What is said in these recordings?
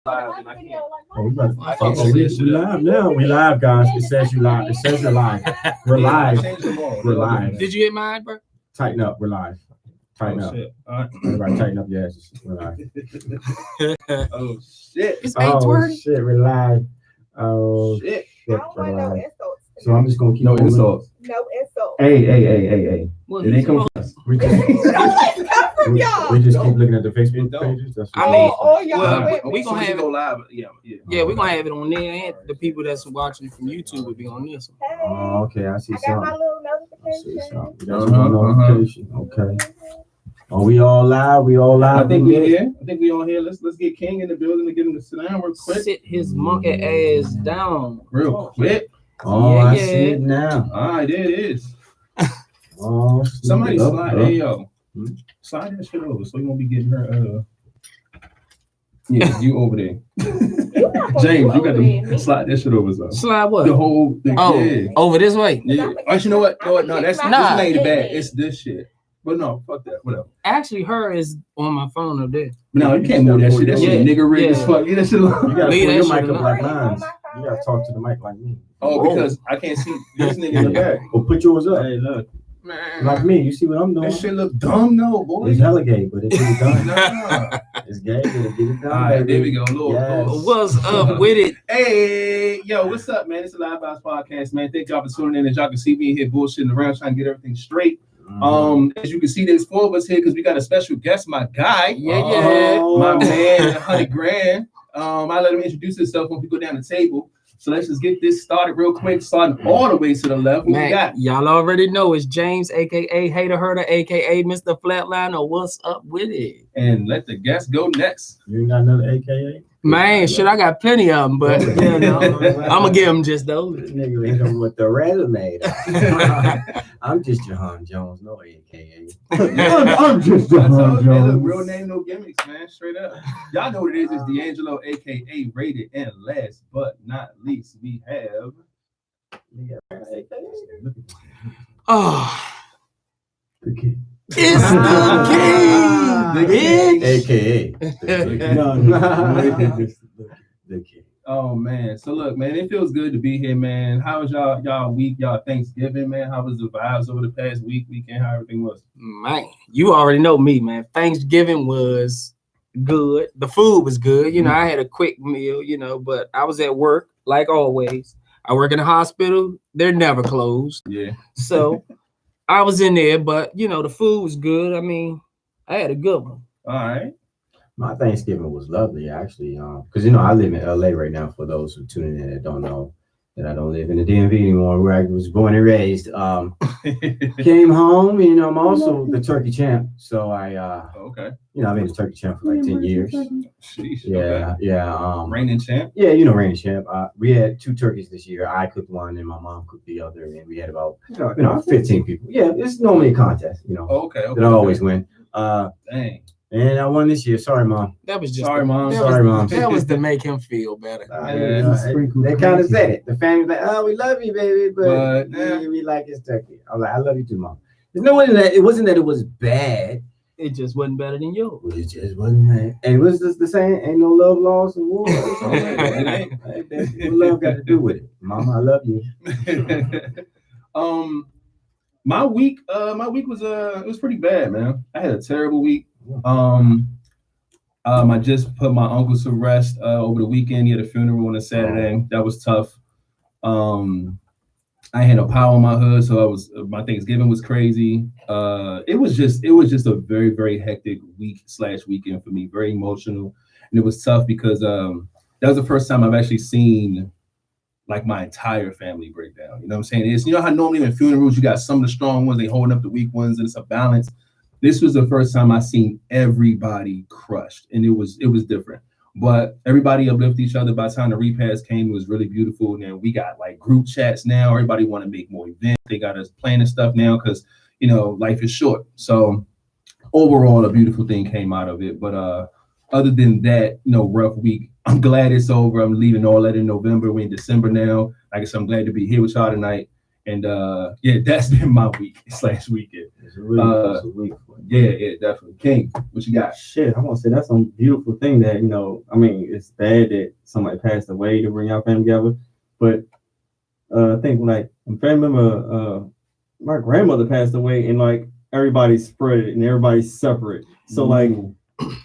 We live now. We live, guys. It says you live. It says you're live. We're live. We're live. Did you hit mine, bro? Tighten up. We're live. Tighten up. Everybody tighten up your asses. We're live. Oh shit. It's 8:20. Shit, we're live. Oh shit. I don't want no insults. So I'm just gonna keep No insults. No insults. Hey. Well, It ain't come from us. We just keep looking at the Facebook pages. That's I mean, y'all. we gonna have go it. live. Yeah, we're gonna have it on there, and the people that's watching from YouTube will be on this one. Hey, Oh, okay. I see I got my something. little I see notification. something. We got some notification. Okay. Are we all live? We all live. I think we here. I think we on here. Let's get King in the building and get him to sit down real quick. Sit his monkey ass down. Real quick. Oh, Yeah, I yeah. see it now. All right, there it is. Oh, Somebody up, slide. up. Hey yo, slide that shit over so you won't be getting her. Yeah, you over there. James, you got to slide that shit over. So Slide what? the whole thing. Oh, Yeah. over this way. Yeah. Actually, you know what? No, that's Nah. this ain't the bad. It's this shit. But no, fuck that. Whatever. Actually, her is on my phone up there. No, you can't move that shit. That shit nigga rigged as fuck. Get that shit alone. You gotta Leave put that your shit mic up alone. like mine. You gotta talk to the mic like me. Oh, because I can't see this nigga in the back. Well, put yours up. Hey, look. Man. Like me. You see what I'm doing? That shit look dumb, no, boy. It's hella gay, but it's get it done. Nah. It's gay, but it get it done. All right, baby. there we go. Lord. Yes. What's up with it? Hey, yo, what's up, man? It's a LiveVibezPodcast, man. Thank y'all for tuning in. As y'all can see me here bullshitting around trying to get everything straight. As you can see, there's 4 of us here because we got a special guest, my guy. Yeah. My man, 100 grand. I let him introduce himself when we go down the table. So let's just get this started real quick, starting all the way to the left. What we Man, got? y'all already know it's James, aka Hater Herder, aka Mr. Flatliner. What's up with it? And let the guest go next. You ain't got another AKA? Man, shit, I got plenty of them, but you know, I'm gonna give them just those. This nigga hit him with the resume. I'm just Juhahn Jones, no AKA. I'm just I told Juhahn you, man, look, Jones. real name, no gimmicks, man. Straight up. Y'all know what it is. It's D'Angelo, aka Rated. And last but not least, we have. Oh, The king. it's the king, bitch. AKA. The king. Oh man, so look, man, it feels good to be here, man. How was y'all week, y'all Thanksgiving, man? How was the vibes over the past weekend? How everything was? Man, you already know me, man. Thanksgiving was good. The food was good. You know, I had a quick meal, you know, but I was at work like always. I work in a hospital. They're never closed. Yeah. So I was in there, but you know, the food was good. I mean, I had a good one. All right. My Thanksgiving was lovely, actually, because you know I live in LA right now. For those who tune in that don't know that I don't live in the DMV anymore, where I was born and raised. Came home, you know. I'm also the turkey champ, so I, Okay. you know, I've been the turkey champ for like 10 years. Sheesh, Yeah, okay. yeah. Reigning champ. Yeah, you know, reigning champ. We had 2 turkeys this year. I cooked one, and my mom cooked the other, and we had about 15 people. Yeah, it's normally a contest, you know. Okay. That I always win. Dang. And I won this year. Sorry, mom. That was just Sorry, Mom. Sorry, Mom. That was to make him feel better. They kind of said it. The family's like, "Oh, we love you, baby, but yeah. we like his turkey." I was like, "I love you too, Mom." There's no way that it wasn't that it was bad. It just wasn't better than yours. It just wasn't bad. And it was just the same. Ain't no love lost in war. What love got to do with it, Mama? I love you. My week was it was pretty bad, man. I had a terrible week. I just put my uncle to rest over the weekend. He had a funeral on a Saturday. That was tough. I had no power in my hood, so my Thanksgiving was crazy. It was just a very, very hectic weekend for me, very emotional. And it was tough because that was the first time I've actually seen like my entire family break down. You know what I'm saying? It's, you know how normally in funerals you got some of the strong ones, they holding up the weak ones, and it's a balance. This was the first time I seen everybody crushed, and it was different. But everybody uplifted each other. By the time the repast came, it was really beautiful. And then we got like group chats now. Everybody want to make more events. They got us planning stuff now because, you know, life is short. So overall, a beautiful thing came out of it. But other than that, you know, rough week. I'm glad it's over. I'm leaving all that in November. We're in December now. Like I said, I'm glad to be here with y'all tonight. And yeah, that's been my week / weekend. It's a really awesome week. Yeah, definitely. King, what you got? Shit, I want to say that's some beautiful thing that, I mean, it's bad that somebody passed away to bring our family together. But I think like a family member, my grandmother passed away, and like everybody's spread and everybody's separate. So like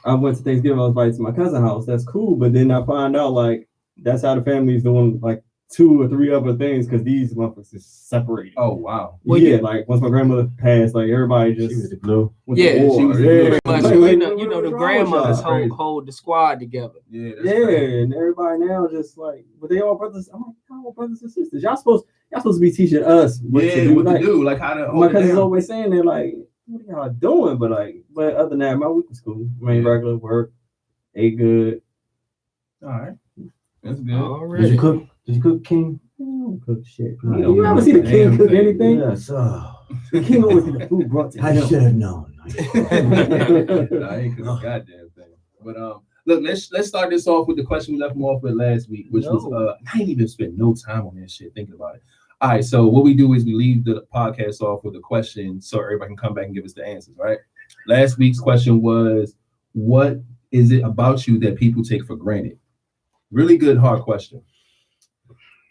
I went to Thanksgiving, I was invited to my cousin's house. That's cool. But then I find out like that's how the family's doing like 2 or 3 other things because these motherfuckers is separated. Oh wow. Well, yeah, like once my grandmother passed, like everybody just She was the glue. went Yeah, to war. she was the Yeah. glue. Much, Like, you know, the what's wrong with grandmothers y'all? hold the squad together. Yeah, that's Yeah, crazy. and everybody now just like, but they all brothers. I'm like, how all brothers and sisters? Y'all supposed to be teaching us what to do. What Like, to do, like how to my hold it cousin's down. always saying they're like, what are y'all doing? But other than that, my week was cool. I mean, Yeah. regular work, ate good. All right, that's good. Did Already. you cook? Did you cook, King? I don't cook shit. No, You ever see the king damn cook thing. anything? Yes. Oh, The king always get the food brought to I him. should have known. I ain't cooking a goddamn thing. But look, let's start this off with the question we left them off with last week, which was I ain't even spent no time on this shit thinking about it. All right, so what we do is we leave the podcast off with a question so everybody can come back and give us the answers, right? Last week's question was, what is it about you that people take for granted? Really good, hard question.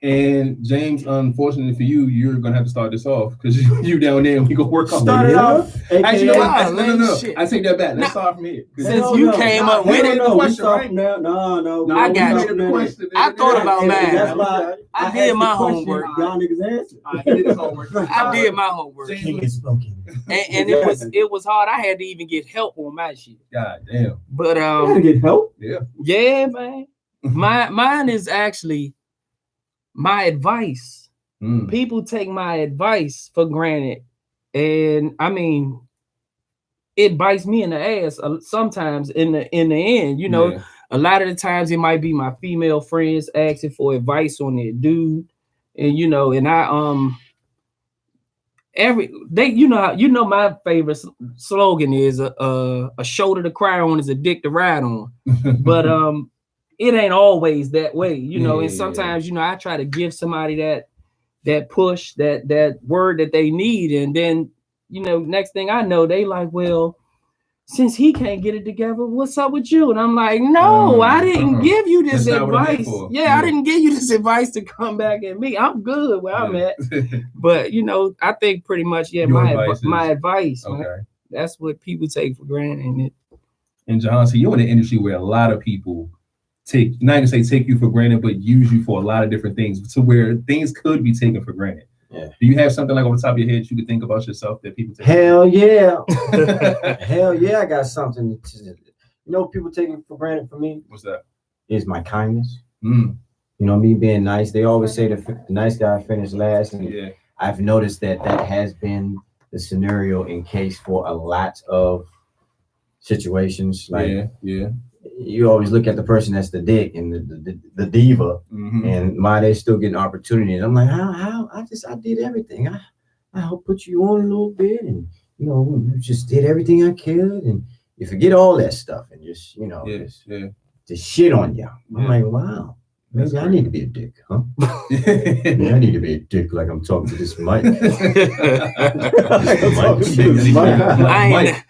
And James, unfortunately for you, you're gonna have to start this off because you down there and we go work on Start it off. Actually, you know what? Yeah, No. shit. I take that back. Let's Nah. start from here. Since you came up with it, the question, right? No. I we got start you. from there. I thought about And mine. that's why I asked did the my question, homework. Y'all niggas answer. He did his homework. I did my homework, King is smoking. and it was hard. I had to even get help on my shit. God damn. But You gotta get help. yeah, man. Mine is actually my advice. Mm. People take my advice for granted, and I mean, it bites me in the ass sometimes. In the end, you know, a lot of the times it might be my female friends asking for advice on their dude, and you know, and I my favorite slogan is a shoulder to cry on is a dick to ride on, but it ain't always that way, you know. And sometimes, you know, I try to give somebody that push, that word that they need, and then, you know, next thing I know, they like, well, since he can't get it together, what's up with you? And I'm like, no, I didn't give you this That's not what I'm here advice. for. Yeah, I didn't give you this advice to come back at me. I'm good where I'm at. But, you know, I think pretty much, Your my advice advice, man, Okay. that's what people take for granted. And Juhahn, so you're in an industry where a lot of people not gonna say take you for granted, but use you for a lot of different things, to where things could be taken for granted. Yeah. Do you have something like on the top of your head you could think about yourself that people take? Hell yeah. Hell yeah, I got something. People taking for granted for me What's that? is my kindness. Mm. You know, me being nice. They always say the nice guy finished last. And Yeah. I've noticed that has been the scenario in case for a lot of situations. Like, yeah. you always look at the person that's the dick and the diva, Mm-hmm. and why they still getting opportunities. I'm like, how? I did everything. I helped put you on a little bit, and you know, just did everything I could, and you forget all that stuff and just, you know, just shit on you. I'm like, wow. Maybe I need to be a dick, huh? Maybe I need to be a dick like I'm talking to this mic. Mike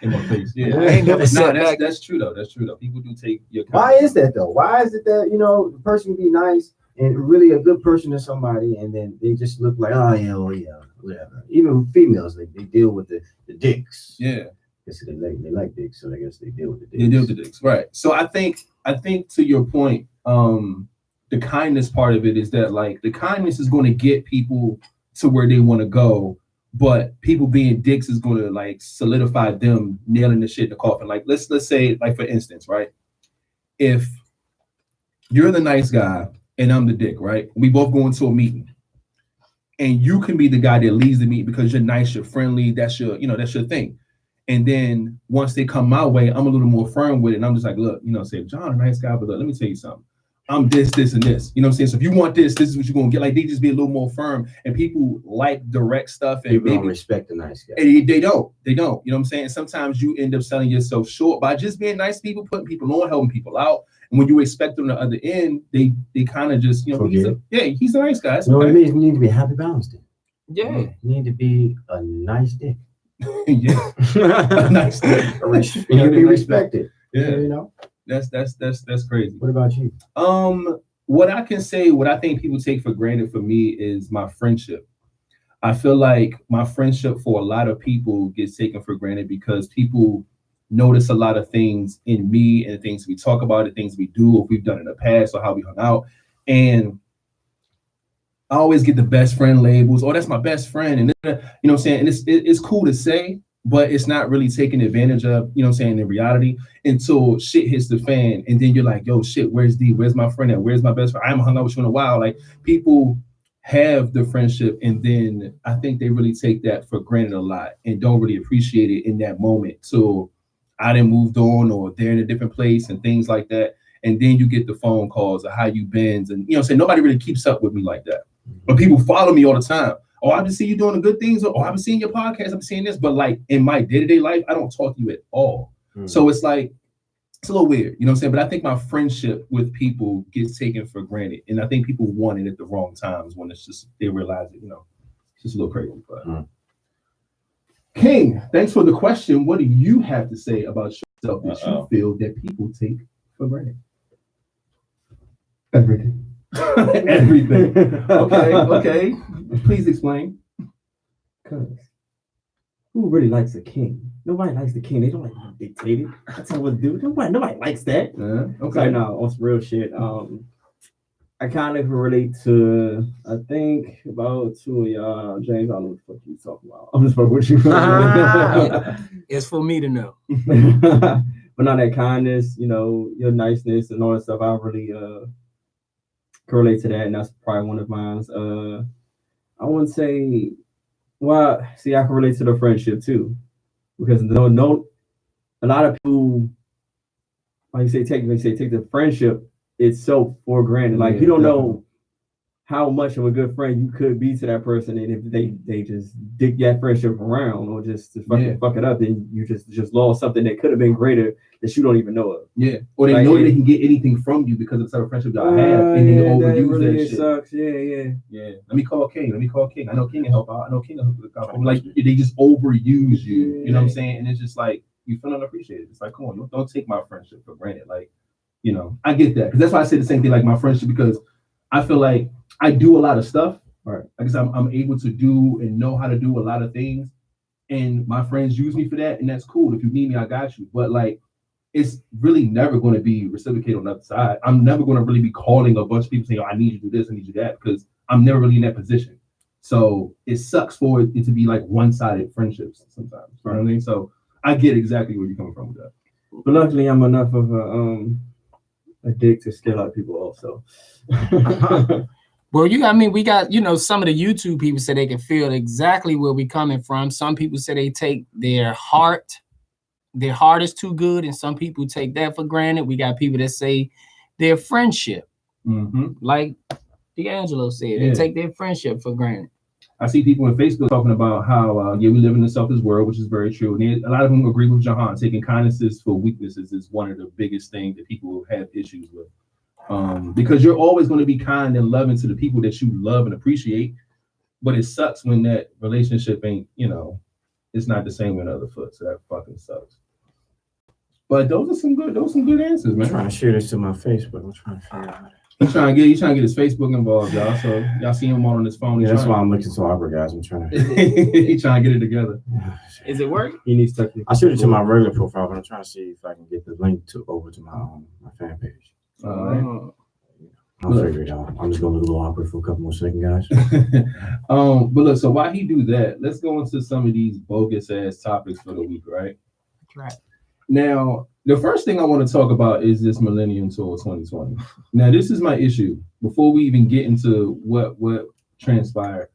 in my face. Yeah. I ain't never said that. That's true though. That's true though. People do take your Why is that though? Why is it that, you know, the person can be nice and really a good person to somebody, and then they just look like, oh yeah, well, yeah, whatever. Even females, they deal with the dicks. Yeah. Guess they like dicks, so I guess they deal with the dicks. They deal with the dicks, right? So I think to your point, the kindness part of it is that, like, the kindness is going to get people to where they want to go, but people being dicks is going to like solidify them nailing the shit in the coffin. Like, let's say, like, for instance, right? If you're the nice guy and I'm the dick, right? We both go into a meeting, and you can be the guy that leads the meeting because you're nice, you're friendly, that's your thing. And then once they come my way, I'm a little more firm with it. And I'm just like, look, say, John, a nice guy, but look, let me tell you something. I'm this, and this. You know what I'm saying? So if you want this is what you're going to get. Like, they just be a little more firm. And people like direct stuff. And people don't respect the nice guy. They don't. You know what I'm saying? Sometimes you end up selling yourself short by just being nice to people, putting people on, helping people out. And when you expect them on the other end, they kind of just, he's a nice guy. You know what it means? We need to be happy balanced. Yeah. You need to be a nice dick. Yeah, a nice dick. You need to be respected. Yeah, You know. that's crazy. What about you? What I can say, what I think people take for granted for me is my friendship. I feel like my friendship for a lot of people gets taken for granted because people notice a lot of things in me and things we talk about, the things we do, or we've done in the past, or how we hung out. And I always get the best friend labels. Oh, that's my best friend. And you know what I'm saying? And it's cool to say, but it's not really taken advantage of, you know what I'm saying, in reality until shit hits the fan. And then you're like, yo, shit, where's D? Where's my friend at? Where's my best friend? I haven't hung out with you in a while. Like, people have the friendship, and then I think they really take that for granted a lot and don't really appreciate it in that moment. So I done moved on, or they're in a different place and things like that. And then you get the phone calls of how you been. And, you know what I'm saying? Nobody really keeps up with me like that. But people follow me all the time. Oh, I've been seeing you doing the good things. Oh, I've been seeing your podcast. I've been seeing this. But like in my day-to-day life, I don't talk to you at all. So it's like, it's a little weird, you know what I'm saying? But I think my friendship with people gets taken for granted. And I think people want it at the wrong times when it's just, they realize it, you know, it's just a little crazy. But King, thanks for the question. What do you have to say about yourself that you feel that people take for granted? Everything. Everything. Okay. Please explain. Because who really likes a king? Nobody likes the king. They don't like to be dictated. That's how what do. Nobody likes that. Okay. No, on some real shit. I kind of relate to, I think, about two of y'all. James, I don't know what the fuck you talking about. I'm just fucking with you. It's for me to know. But not that kindness, you know, your niceness and all that stuff. I really can relate to that, and that's probably one of mine. I wouldn't say, well, see, I can relate to the friendship too, because a lot of people, like you say, take the friendship itself for granted. Like, you don't know how much of a good friend you could be to that person, and if they just dig that friendship around or just to fucking fuck it up, then you just lost something that could have been greater that you don't even know of. Yeah, or they know they can get anything from you because of the type of friendship y'all have, and they overuse that really shit. Sucks. Yeah. Let me call King. I know King can help out. I know King can help out. Like, they just overuse you. You know what I'm saying? And it's just like, you feel unappreciated. It's like, come on, don't take my friendship for granted. Like, you know, I get that, because that's why I say the same thing. Like, my friendship, because I feel like I do a lot of stuff. Right. I guess I'm able to do and know how to do a lot of things, and my friends use me for that, and that's cool. If you need me, I got you. But like, it's really never going to be reciprocated on the other side. I'm never going to really be calling a bunch of people saying, oh, I need you to do this, I need you to do that, because I'm never really in that position. So it sucks for it to be like one-sided friendships sometimes. You know what I mean? So I get exactly where you're coming from with that. But luckily, I'm enough of a dick to scare a lot of people off. So. Well, we got, some of the YouTube people say they can feel exactly where we coming from. Some people say they take their heart is too good, and some people take that for granted. We got people that say their friendship, like D'Angelo said, they take their friendship for granted. I see people on Facebook talking about how, we live in a selfish world, which is very true. And a lot of them agree with Juhahn. Taking kindnesses for weaknesses is one of the biggest things that people have issues with. Because you're always going to be kind and loving to the people that you love and appreciate, but it sucks when that relationship ain't, it's not the same with other foot. So that fucking sucks. But those are some good answers, man. I'm trying to share this to my Facebook. I'm trying to figure out. He's trying to get his Facebook involved, y'all. So y'all see him on his phone. Yeah, that's why I'm looking so awkward, guys. I'm trying to. He's trying to get it together. Is it working? He needs to. I shoot it to my regular profile, but I'm trying to see if I can get the link over to my fan page. All right. I'll figure it out. I'm just gonna look a little awkward for a couple more seconds, guys. But look, so while he do that, let's go into some of these bogus ass topics for the week, right? That's right. Now, the first thing I want to talk about is this Millennium Tour 2020. Now, this is my issue. Before we even get into what transpired,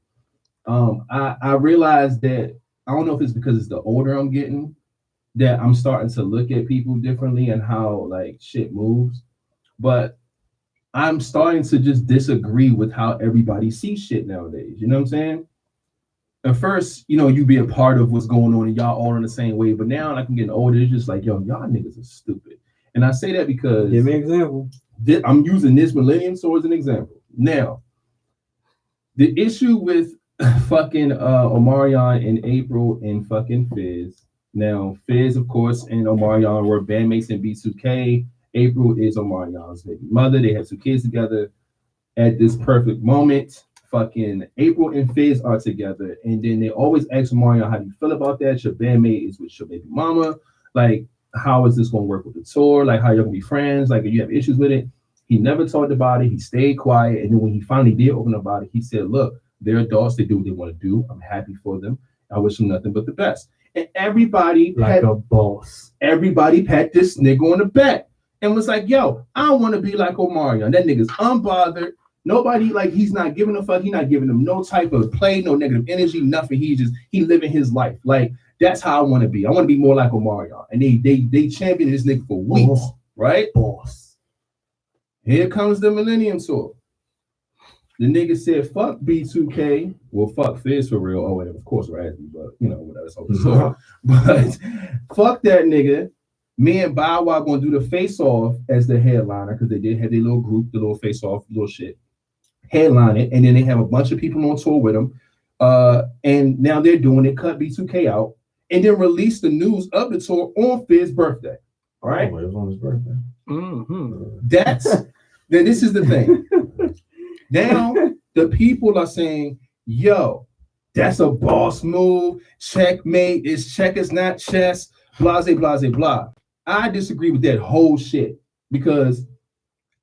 I realized that, I don't know if it's because it's the older I'm getting, that I'm starting to look at people differently and how like shit moves. But I'm starting to just disagree with how everybody sees shit nowadays. You know what I'm saying? At first, you be a part of what's going on and y'all all in the same way. But now, like, I'm getting older, it's just like, yo, y'all niggas are stupid. And I say that because... Give me an example. I'm using this Millennium Tour as an example. Now, the issue with fucking Omarion in April and fucking Fizz. Now, Fizz, of course, and Omarion were bandmates in B2K. April is Omarion's baby mother. They have 2 kids together. At this perfect moment, fucking April and Fizz are together. And then they always ask Omarion, how do you feel about that? Your bandmate is with your baby mama. Like, how is this going to work with the tour? Like, how you're going to be friends? Like, if you have issues with it? He never talked about it. He stayed quiet. And then when he finally did open up about it, he said, look, they're adults. They do what they want to do. I'm happy for them. I wish them nothing but the best. And everybody Like a boss. Everybody pat this nigga on the back and was like, yo, I want to be like Omarion. That nigga's unbothered. Nobody, like, he's not giving a fuck. He's not giving them no type of play, no negative energy, nothing. He living his life. Like, that's how I want to be. I want to be more like Omarion. And they championed this nigga for weeks, right? Boss. Here comes the Millennium Tour. The nigga said, fuck B2K. Well, fuck Fizz for real. Oh, and of course, Razzie, but you know, whatever. It's whole story. But fuck that nigga. Me and Bow Wow gonna do the face off as the headliner because they did have their little group, the little face off, little shit. Headline it, and then they have a bunch of people on tour with them. And now they're doing it, cut B2K out, and then release the news of the tour on Fizz's birthday. All right. Oh, it was on his birthday. Then this is the thing. Now the people are saying, yo, that's a boss move. Checkmate. It's checkers, not chess. Blase, blase, blah. I disagree with that whole shit because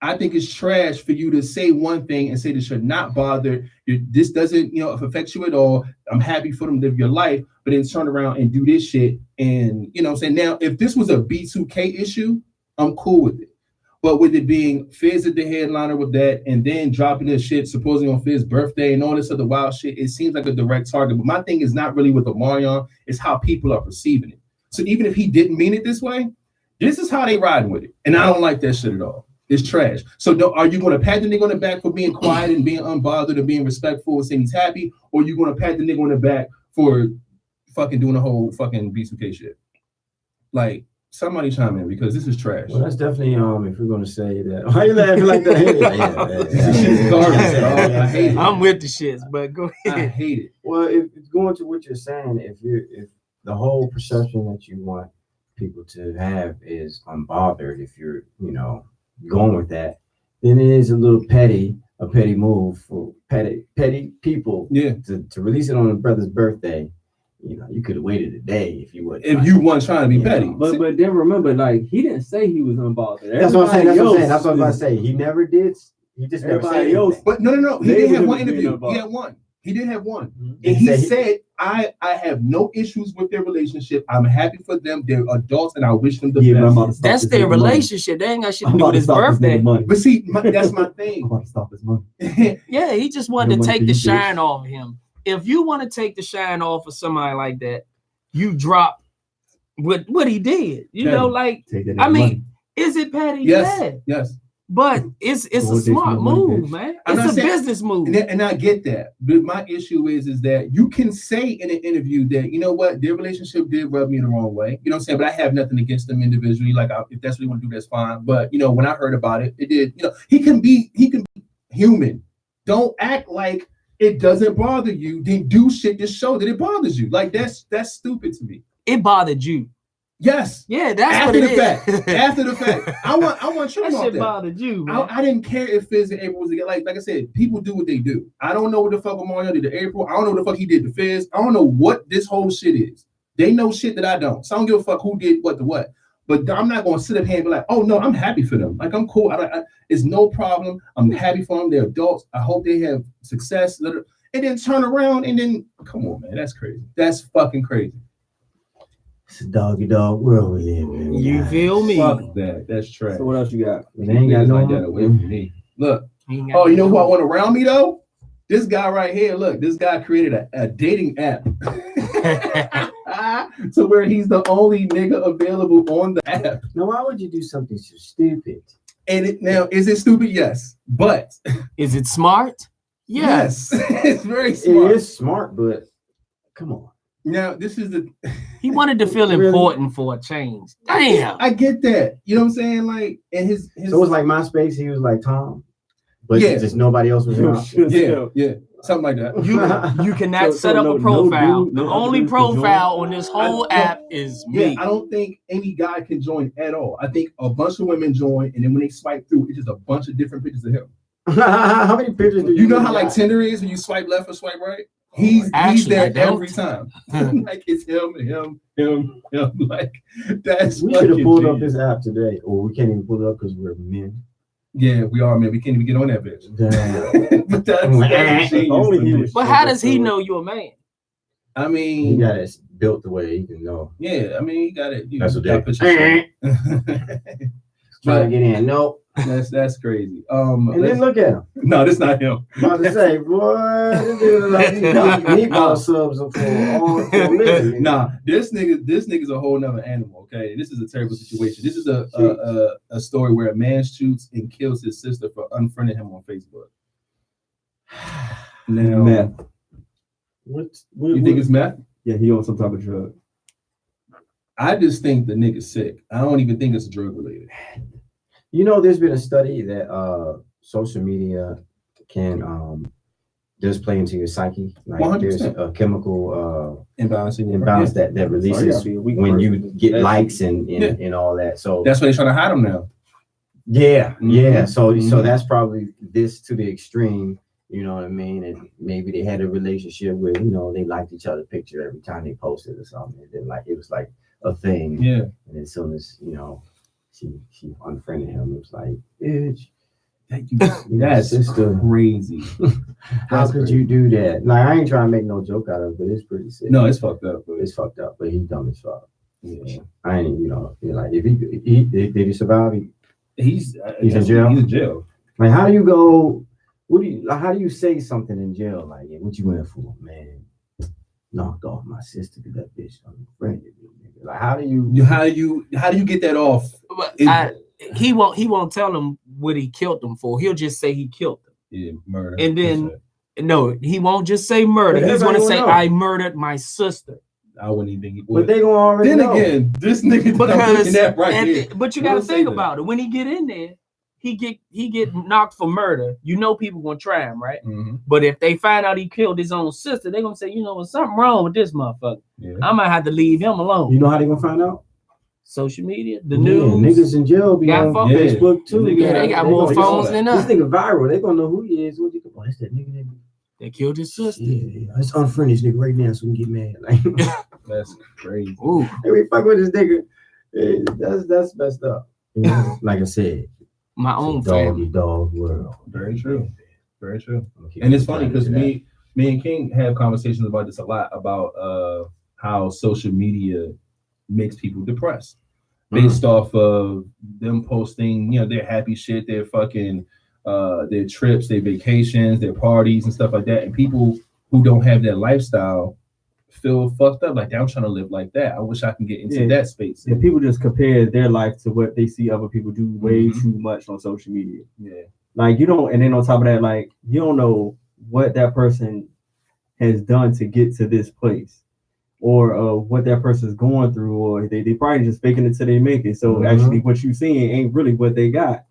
I think it's trash for you to say one thing and say that you're not bothered. This doesn't, affect you at all. I'm happy for them to live your life, but then turn around and do this shit. And what I'm saying? Now, if this was a B2K issue, I'm cool with it. But with it being Fizz at the headliner with that, and then dropping this shit supposedly on Fizz's birthday and all this other wild shit, it seems like a direct target. But my thing is not really with Omarion, it's how people are perceiving it. So even if he didn't mean it this way, this is how they riding with it. And I don't like that shit at all. It's trash. So are you going to pat the nigga on the back for being quiet and being unbothered and being respectful and saying he's happy? Or are you going to pat the nigga on the back for fucking doing the whole fucking B2K shit? Like, somebody chime in because this is trash. Well, that's definitely if we're gonna say that. Why you laughing like that? This shit's garbage. I hate it. I'm with the shits, but go ahead. I hate it. Well, if it's going to what you're saying, if the whole perception that you want people to have is unbothered, if you're going with that, then it is a petty move for petty people to release it on a brother's birthday. You could have waited a day if you would. If you weren't trying to be petty. But then remember, like, he didn't say he was unbothered. That's what I'm saying. That's what I was about to say. He never did. He just never said anything. But no. He did have one interview. He had one. He did have one. Mm-hmm. And he said, I have no issues with their relationship. I'm happy for them. They're adults and I wish them the best. That's their relationship. They ain't got shit to do with his birthday. But see, that's my thing. I'm about to stop his money. Yeah, he just wanted to take the shine off of him. If you want to take the shine off of somebody like that, you drop what he did. Money. Is it petty? Yes. But it's a smart move, man. It's a business move. And I get that. But my issue is that you can say in an interview that, you know what, their relationship did rub me the wrong way. You know what I'm saying? But I have nothing against them individually. Like, if that's what you want to do, that's fine. But, when I heard about it, it did, he can be human. Don't act like it doesn't bother you, then do shit to show that it bothers you. Like, that's stupid to me. It bothered you. Yes. Yeah, that's after what it is. After the fact. I want you that to know shit that. bothered you, man. I didn't care if Fizz and April was together. Like I said, people do what they do. I don't know what the fuck Omarion did to April. I don't know what the fuck he did to Fizz. I don't know what this whole shit is. They know shit that I don't. So I don't give a fuck who did what to what. But I'm not going to sit up here and be like, oh, no, I'm happy for them. Like, I'm cool. It's no problem. I'm happy for them. They're adults. I hope they have success. And then turn around and then, come on, man. That's crazy. That's fucking crazy. It's a doggy dog world we live in. You feel me? Fuck that. That's trash. So what else you got? They ain't got no like that away from me. Look. Oh, you know who I want around me, though? This guy right here. Look, this guy created a dating app. So where he's the only nigga available on the app. Now, why would you do something so stupid? And is it stupid? Yes. But is it smart? Yes. It's very smart. It is smart, but come on. Now, this is he wanted to feel important for a change. Damn. I get that. You know what I'm saying? Like, and his So it was like MySpace, he was like Tom. but Yeah. just nobody else was around. Yeah, something like that. You cannot So set up no- a profile. no dude, no the other only dudes can join? profile on this whole I- app is me. Yeah, I don't think any guy can join at all. I think a bunch of women join, and then when they swipe through, it's just a bunch of different pictures of him. How many pictures do You know how got? like Tinder is when you swipe left or swipe right? He's Actually, I there don't. every time. Like it's him. Like that's We should have fucking pulled up genius. this app today, or we can't even pull it up because we're men. Yeah, we are, man. We can't even get on that bitch. Damn. But that's If genius only to he me. was- But how does he know you're a man? I He mean, got it built the way he can know. yeah, I mean, you got it. You That's what gotta they- put your Trying to get in. Nope. That's crazy. And then look at him. No, that's not him. About to say, boy, this dude like meatball subs for a living. Nah, this nigga's a whole nother animal. Okay, this is a terrible situation. This is a story where a man shoots and kills his sister for unfriending him on Facebook. Now, Meth. you think it's meth? Yeah, he on some type of drug. I just think the nigga's sick. I don't even think it's drug related. You know, there's been a study that social media can does play into your psyche. Like 100%. there's a chemical Imbalancing your imbalance brain. that releases when you get likes and all that. So That's why they're trying to hide him now. yeah. Mhm. So Mhm. that's probably this to the extreme. You know what I mean? And maybe they had a relationship where, you know, they liked each other's picture every time they posted or something. And then like it was like a thing. Yeah. And then as soon as, you know, she unfriended him, it was like, bitch, That's sister. crazy. How That's could crazy. you do that? Like I ain't trying to make no joke out of it, but it's pretty sick. No, it's fucked up. It's fucked up, but he's dumb as fuck. Yeah. I ain't, you know, like if he did he survive? He's He's in jail? He's in jail. Like how do you go? How do you say something in jail? Like, yeah, what you went for, man? Knocked off my sister because that bitch unfriended me. Nigga. Like, how do you? How do you get that off? But It- he won't tell them what he killed them for. He'll just say he killed them. Yeah, murder. And then no, he won't just say murder. But He's going to everybody say will know. I murdered my sister. I wouldn't even think he But would. they gonna already Then know. again, this nigga Because that right and here. but you We'll got to say think that. about it. When he get in there, he get knocked for murder. You know people gonna try him, right? Mhm. But if they find out he killed his own sister, they gonna say, you know, there's something wrong with this motherfucker. Yeah. I might have to leave him alone. You know how they gonna find out? Social media, the Yeah, news. niggas in jail be Got on phone- Facebook too. Yeah, they got They more gonna- phones than This us. nigga viral. They gonna know who he is. What you? Oh, that's that nigga. That, They killed his sister. yeah, let's unfriend this nigga right now so we can get mad. Like, That's crazy. Ooh, hey, we fuck with this nigga. Hey, that's messed up. You know, like I said, my own it's a doggy family. dog world. Very true. Very true. I'm gonna keep And it's funny because replying to me and King have conversations about this a lot about how social media makes people depressed based off of them posting, you know, their happy shit, their fucking their trips, their vacations, their parties and stuff like that. And people who don't have that lifestyle feel fucked up. Like, I'm trying to live like that. I wish I can get into Yeah. that space. And people just compare their life to what they see other people do way Mhm. too much on social media. Yeah. Like you don't, and then on top of that, like you don't know what that person has done to get to this place, or what that person's going through, or they probably just faking it till they make it. So Mhm. actually, what you seeing ain't really what they got.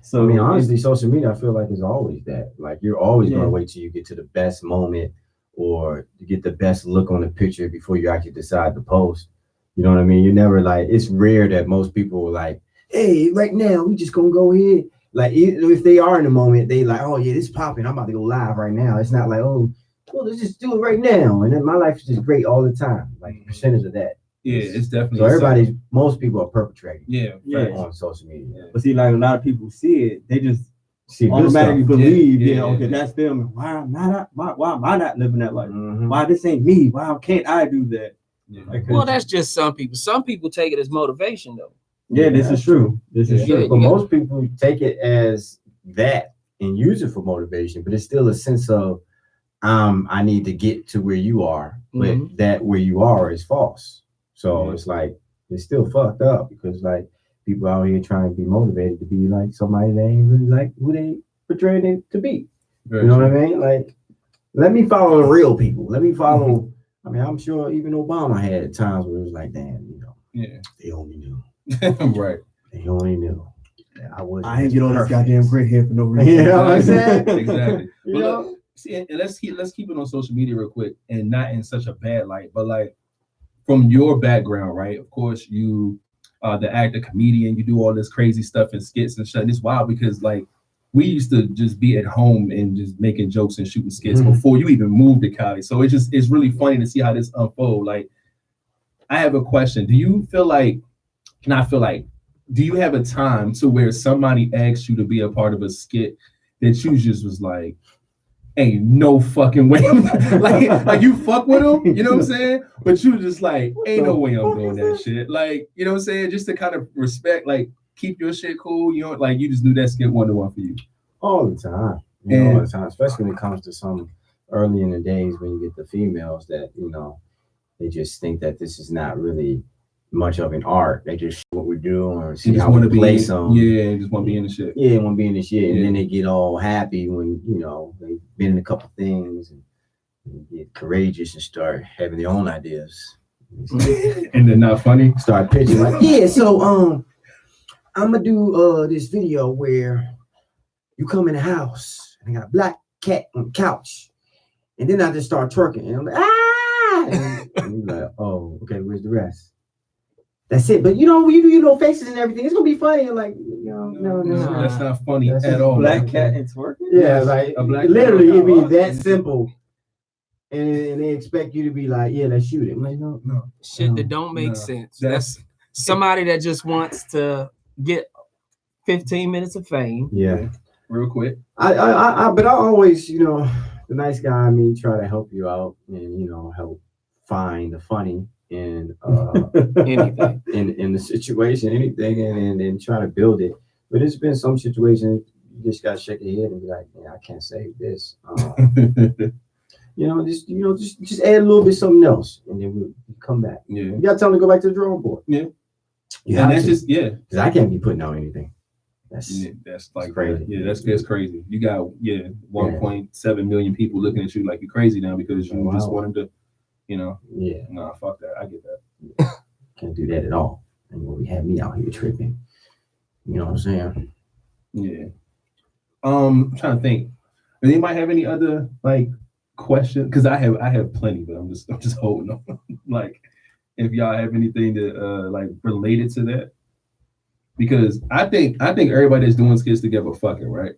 So I mean, honestly, social media, I feel like is always that. Like you're always Yeah. gonna wait till you get to the best moment or you get the best look on the picture before you actually decide to post. You know what I mean? You're never like, it's rare that most people are like, hey, right now we just gonna go ahead. Like if they are in the moment, they like, oh yeah, this popping. I'm about to go live right now. It's not like, oh, well, let's just do it right now. And then my life is just great all the time. Like percentage of that. Yeah, it's definitely So most people are perpetrating Yeah. Yeah. on social media. but see, like a lot of people see it, they just See good automatically stuff. believe, Yeah, okay, yeah. that's them. Why am I not living that life? Mhm. Why this ain't me? Why can't I do that? Yeah. Like, Well, that's just some people. Some people take it as motivation, though. yeah, this is true. This is Yeah. true. But you got- most people take it as that and use it for motivation, but it's still a sense of I need to get to where you are, but Mhm. that where you are is false. So Yeah. it's like it's still fucked up because like people out here trying to be motivated to be like somebody that ain't really like who they portraying it to be. Very You know true. what I mean? Like, let me follow the real people. Let me follow. I mean, I'm sure even Obama had times where it was like, damn, you know, Yeah. they only knew. Right. They only knew. I ain't get on this goddamn gray hair for no reason. You know what I'm saying? Exactly. You But know? look, see, and let's keep it on social media real quick, and not in such a bad light, but like from your background, right? Of course, you the actor, comedian, you do all this crazy stuff and skits and shit. It's wild because like we used to just be at home and just making jokes and shooting skits before you even moved to Cali. So it's really funny to see how this unfold. Like, I have a question. Do you feel like, do you have a time to where somebody asks you to be a part of a skit that you just was like, ain't no fucking way. like you fuck with them, you know what I'm saying? But you just like, ain't no way I'm doing that shit. Like, you know what I'm saying? Just to kind of respect, like, keep your shit cool. You know, like you just knew that skit one for you. All the time. All the time. Especially when it comes to some early in the days when you get the females that, you know, they just think that this is not really much of an art. They just what we do or see how we play some. Yeah, just want to be in the shit. Yeah, want to be in the shit. And then they get all happy when, you know, they've been in a couple things and get courageous and start having their own ideas. And they're not funny. Start pitching like, yeah, so I'm gonna do this video where you come in the house and I got a black cat on the couch. And then I just start twerking. And I'm like, and you're like, oh, okay, where's the rest? That's it. But you know, when you do your little faces and everything, it's gonna be funny. You're like, no. That's not funny That's at all. Black cat and twerking? Yeah, like a black literally it'd be cat. that simple. And they expect you to be like, yeah, let's shoot it. I'm like, no. Shit that don't make No. sense. That's somebody that just wants to get 15 minutes of fame. Yeah. Real quick. But I always, you know, the nice guy in me try to help you out and, you know, help find the funny in Anything. in the situation, anything, and then try to build it. But it's been some situations you just gotta shake your head and be like, yeah, I can't save this. Just add a little bit something else, and then we'll come back. Yeah. You gotta tell them to go back to the drawing board. Yeah. Yeah, And that's just because I can't be putting out anything. That's like crazy. Yeah, that's crazy. You got 1.7 million people looking at you like you're crazy now because you just want them to, you know. Yeah. Nah, fuck that. I get that. Can't do that at all. And when we have me out here tripping, you know what I'm saying? Yeah. I'm trying to think. Does anybody have any other like questions? Because I have plenty, but I'm just holding on. Like, if y'all have anything to like related to that. Because I think everybody that's doing skits together fucking, right?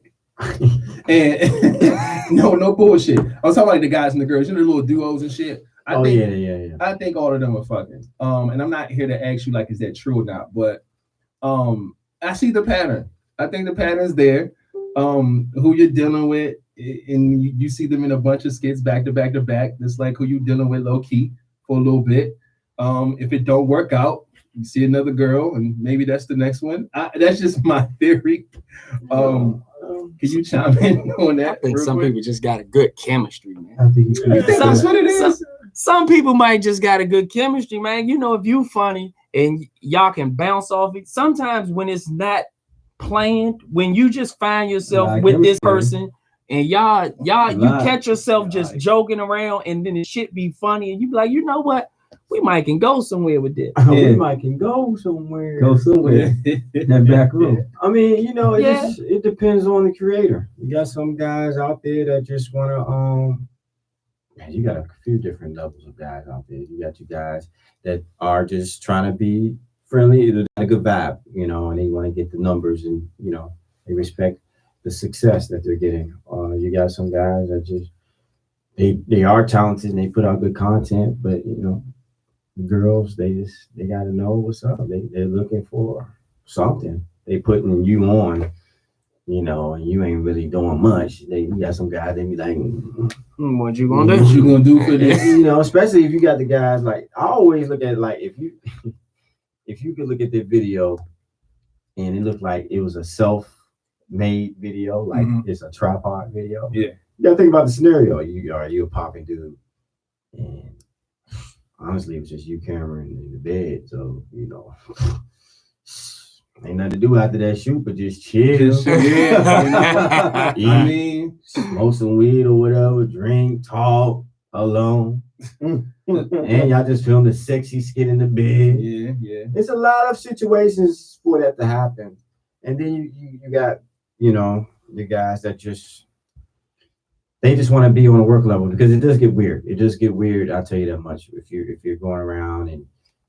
And no bullshit. I'm talking like the guys and the girls, you know, the little duos and shit. I think all of them are fucking. And I'm not here to ask you like, is that true or not? But I see the pattern. I think the pattern's there. Who you're dealing with, and you see them in a bunch of skits back to back to back. It's like who you dealing with low key for a little bit. If it don't work out, you see another girl, and maybe that's the next one. That's just my theory. Can you chime in on that? I think some people just got a good chemistry, man. I think You think that's what it is? Some people might just got a good chemistry, man. You know, if you funny and y'all can bounce off it. Sometimes when it's not planned, when you just find yourself with this person and y'all you catch yourself just joking around, and then the shit be funny, and you be like, you know what? We might can go somewhere with this. We might can go somewhere. That back room. I mean, you know, it depends on the creator. You got some guys out there that just want to you got a few different levels of guys out there. You got you guys that are just trying to be friendly, they got a good vibe, you know, and they want to get the numbers, and you know, they respect the success that they're getting. You got some guys that just they are talented and they put out good content, but you know, the girls, they got to know what's up. They're looking for something. They putting you on, you know, and you ain't really doing much. You got some guys, they be like, what you gonna do? What you gonna do for this? You know, especially if you got the guys, like, I always look at it like, if you could look at the video and it looked like it was a self-made video, like it's a tripod video. Yeah. You gotta think about the scenario. You a popping dude, and honestly, it was just you, Cameron, in the bed. So, you know, ain't nothing to do after that shoot, but just chill. I mean, smoke some weed or whatever, drink, talk, alone. And y'all just filmed a sexy skit in the bed. Yeah. It's a lot of situations for that to happen. And then you got, you know, the guys that they just want to be on a work level, because it does get weird. It does get weird. I'll tell you that much. If you're going around and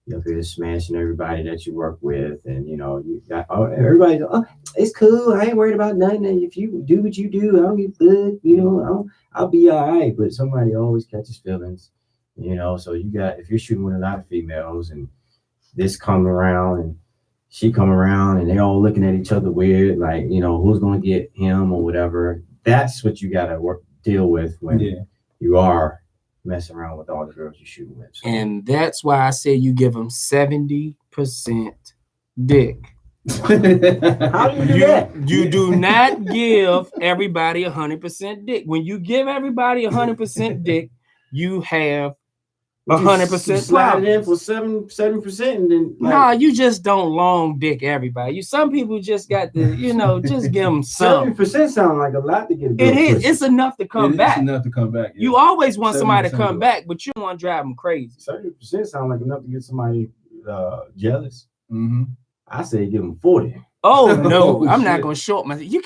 if you're smashing everybody that you work with, and you know you got everybody. Oh, it's cool. I ain't worried about nothing. And if you do what you do, I don't give a fuck. You know, I'll be all right. But somebody always catches feelings. You know, so you got, if you're shooting with a lot of females and this come around and she come around and they all looking at each other weird, like, you know, who's gonna get him or whatever. That's what you gotta deal with when you are messing around with all the girls you're shooting with. So. And that's why I say you give them 70% dick. How do you do that? You do not give everybody 100% dick. When you give everybody 100% dick, you have 100% slide it in for 7%, and then nah, you just don't long dick everybody. Some people just got to, you know, just give them some. 70% sound like a lot to get. It is. It's enough to come back. It's enough to come back. Yeah. You always want somebody to come back, but you don't want to drive them crazy. 70% sound like enough to get somebody jealous. Mm-hmm. I say give them 40. Oh no, I'm not gonna short myself. You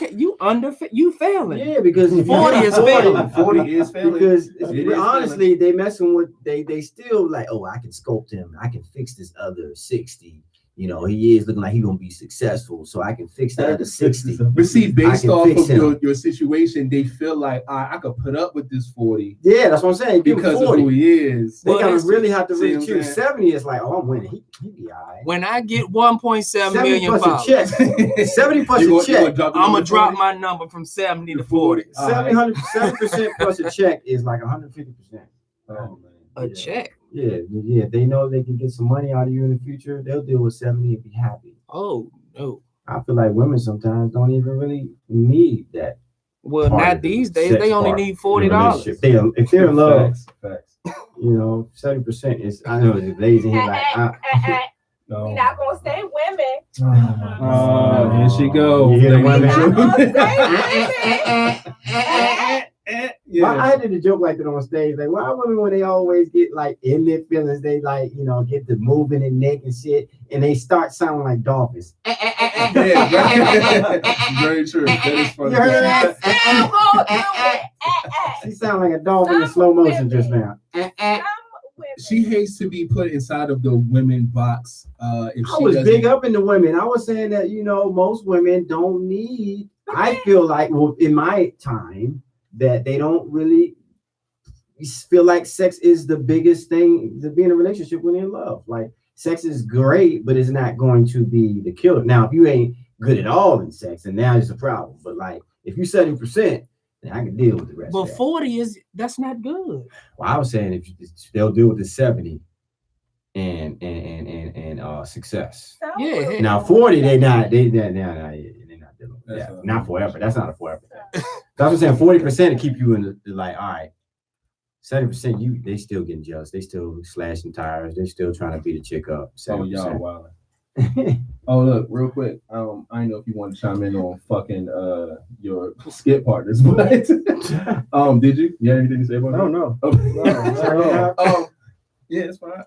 failing. Yeah, because 40 is failing. 40 is failing. Because is honestly, they messing with they still like, oh, I can sculpt him. I can fix this other 60. You know, he is looking like he's gonna be successful, so I can fix the other 60. But see, based off of him. your situation, they feel like I could put up with this 40. Yeah, that's what I'm saying. Because of who he is. They gotta really have to really choose. 70 is like, oh, I'm winning. He be all right. When I get 1.7 million followers, 70 plus a check. I'm gonna drop my number from 70 to 40. 7% plus a check is like 150%. Oh man. A check. Yeah. They know they can get some money out of you in the future. They'll deal with 70 and be happy. Oh no. I feel like women sometimes don't even really need that. Well, not these days. They only need $40. If they're in love, Facts. you know, 70% is. I know the ladies in here like. No. We're not gonna say women. Oh, here she goes. You hear the women? Yeah. I did a joke like that on stage. Like, why women, when they always get like in their feelings, they like, you know, get the moving and neck and shit, and they start sounding like dolphins. Yeah, very true. That is funny. You heard that? She sounded like a dolphin in slow motion just now. She hates to be put inside of the women box. If I was big up in the women. I was saying that, you know, most women don't need. I feel like, well, in my time, that they don't really feel like sex is the biggest thing to be in a relationship when they're in love. Like, sex is great, but it's not going to be the killer. Now, if you ain't good at all in sex, then now it's a problem. But like, if you 70%, then I can deal with the rest. But 40 that's not good. Well, I was saying if they'll deal with the 70 and success. Yeah. Now 40, they're not dealing with that. Not forever. That's not a forever thing. That's what I'm saying. 40% to keep you in the like, all right. 70%, they still getting jealous. They still slashing tires. They still trying to beat a chick up. 70%. Oh, y'all wild. Oh, look, real quick. I don't know if you want to chime in on fucking your skit partners, but did you? You have anything to say about that? Oh no. Yeah, it's fine.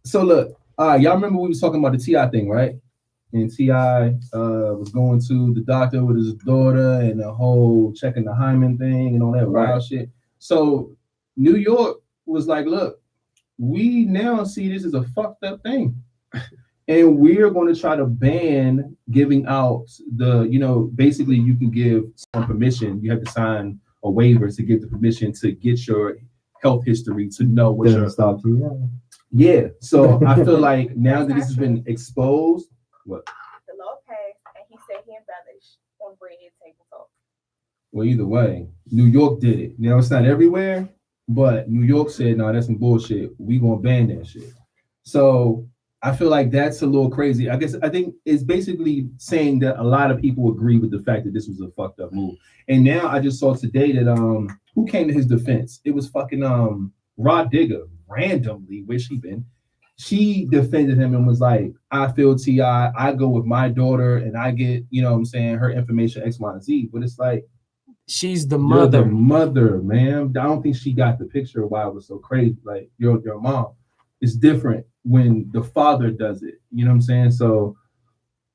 So look, y'all remember we was talking about the T.I. thing, right? And T.I. was going to the doctor with his daughter and the whole checking the hymen thing and all that wild shit. So New York was like, look, we now see this as a fucked up thing. And we're going to try to ban giving out basically you can give some permission. You have to sign a waiver to give the permission to get your health history to know what your stop you. Yeah. So I feel like now that this has been exposed, what? The law passed, and he said he embellished on bread table talk. Well, either way, New York did it. Now it's not everywhere, but New York said, no, that's some bullshit. We gonna ban that shit. So I feel like that's a little crazy. I think it's basically saying that a lot of people agree with the fact that this was a fucked up move. And now I just saw today that who came to his defense? It was fucking Rod Digger, randomly, where she been? She defended him and was like, I feel T.I., I go with my daughter and I get, you know what I'm saying, her information X, Y, and Z. But it's like, she's the mother. You're the mother, man. I don't think she got the picture of why it was so crazy. Like, your mom. It's different when the father does it. You know what I'm saying? So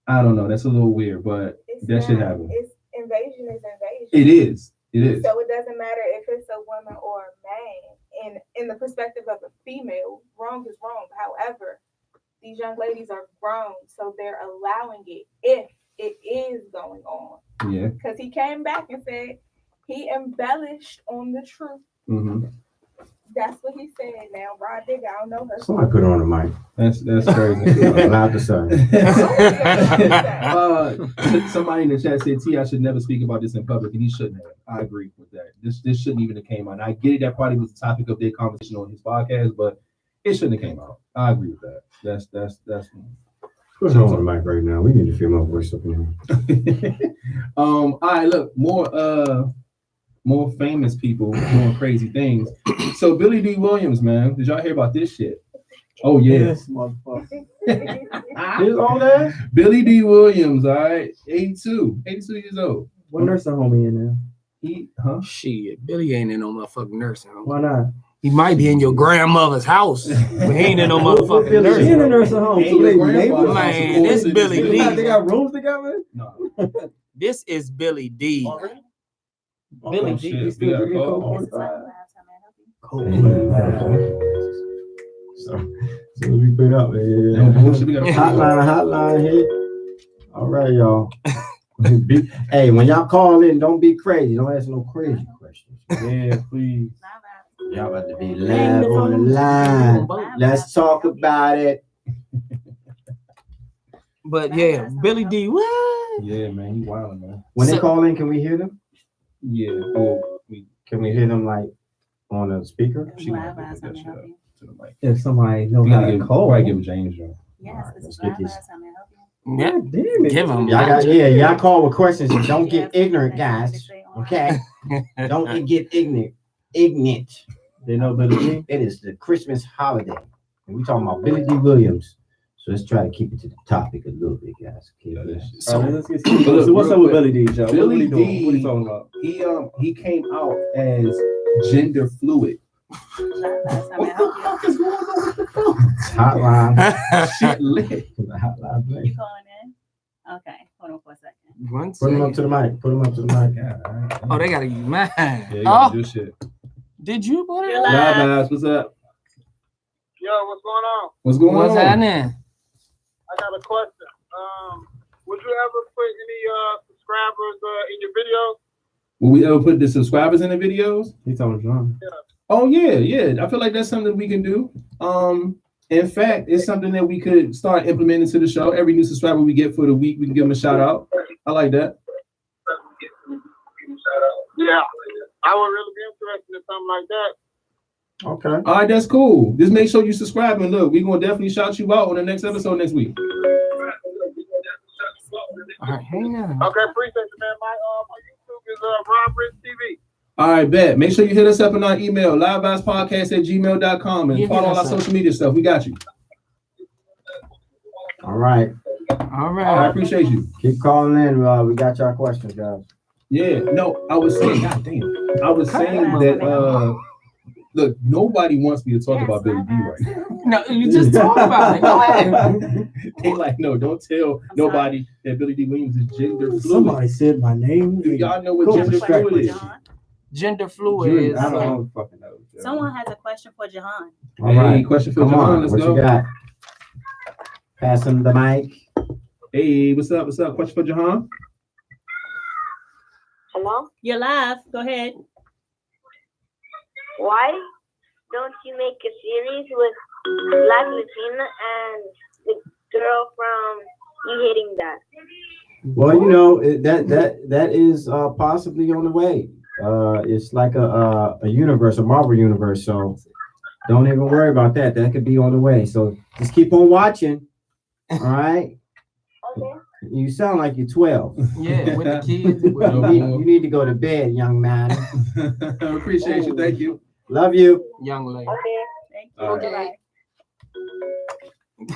I don't know. That's a little weird, but that shit not. happened. It's invasion is invasion. It is. It is. So it doesn't matter if it's a woman or a man. And in the perspective of a female, wrong is wrong. However, these young ladies are grown, so they're allowing it if it is going on. Yeah. Because he came back and said he embellished on the truth. Mm-hmm. That's what he said. Now, Rod Digger, I don't know her. Somebody put her on the mic. That's crazy. Allowed to say. Somebody in the chat said T, I should never speak about this in public, and he shouldn't have. I agree with that. This shouldn't even have came out. And I get it, that probably was the topic of their conversation on his podcast, but it shouldn't have came out. I agree with that. That's Put her on the mic right now. We need to feel my voice up in here. all right, look, more famous people doing crazy things. So Billy D. Williams, man, did y'all hear about this shit? Oh yeah. Yes, motherfucker. Is all that? Billy D. Williams, all right, 82 years old. What nursing home he in now? Shit, Billy ain't in no motherfucking nursing home. Why not? He might be in your grandmother's house, but he ain't in no motherfucking Billy, nursing he in a home. nursing home. Ain't So they your neighbors? grandfather. Man, this Billy They D. got rooms together? No. This is Billy D. Billy Oh, D. shit. You still We got a drinking call. Coke? This is my last time I help you. So we put up, No man. bullshit, we got a call. Hotline here. All right, y'all. Hey, when y'all call in, don't be crazy. Don't ask no crazy questions. Yeah, please. Y'all about to be live on the line. Let's talk about it. But yeah, Billy D. What? Yeah, man, he wild, man. When they So- call in, can we hear them? Yeah. Oh, Can we hear them like on a speaker? she gonna have to put that shit up to the mic. If somebody knows We how gotta to give, call. probably give James John. Yes, Alright, this let's is get my this. last time I help you. Yeah, God damn it. give him. Y'all call with questions and don't get ignorant, guys. Okay? Don't get ignorant. They know Billy D. It is the Christmas holiday. And we talking about Billy D. Williams. So let's try to keep it to the topic a little bit, guys. Okay, Yeah, guys. this- All right, So let's get started. Look, So what's real up with quick. Billy D, Joe? Billy What he doing? D. What he talking about? He came out as gender fluid. Last time I What the help you. fuck is going on with the phone? Hotline. Shit lit. Hotline. You calling in? Okay, hold on for a second. One Put them up second. to the mic. Put them up to the mic. Yeah, Oh, they gotta use mine. yeah, you Oh, gotta do shit. did you put it You're on? live. Live guys, what's up? Yo, what's going on? What's going What's on? happening? I got a question. Would you ever put any subscribers in your videos? Will we ever put the subscribers in the videos? He told John. Oh yeah. I feel like that's something we can do. In fact, it's something that we could start implementing to the show. Every new subscriber we get for the week, we can give them a shout out. I like that. Yeah, I would really be interested in something like that. Okay. All right, that's cool. Just make sure you subscribe and look, we're gonna definitely shout you out on the next episode next week. All right, hang on. Okay, appreciate it, man. My YouTube is Rob Rich TV. All right, bet. Make sure you hit us up on our email, LiveVibezPodcast@gmail.com, and Yeah, follow all hit our us up. social media stuff. We got you. All right. All I right. appreciate you. Keep calling in. We got y'all questions, guys. Yeah, no, I was saying, God damn, I was saying that look, nobody wants me to talk about Billy D right now. No, you just talk about it. Go ahead. They like, no, don't tell nobody that Billy D. Williams is gender fluid. Somebody said my name. Do y'all know what Cool. gender fluid is? John. Gender fluid is. I don't fucking know. Joe. Someone has a question for Juhahn. All Hey, right. question for Come Juhahn. on. Let's What go. you got? Pass him the mic. Hey, what's up? What's up? Question for Juhahn? Hello? You're live. Go ahead. Why don't you make a series with Black Latina and the girl from You Hitting That? Well, you know that is possibly on the way. It's like a universe, a Marvel universe. So don't even worry about that. That could be on the way. So just keep on watching. All right. Okay. You sound like you're 12. Yeah, with the kids. With You need to go to bed, young man. Appreciate you. Thank you. Love you. the young lady. Okay. Thank you. All right. Bye.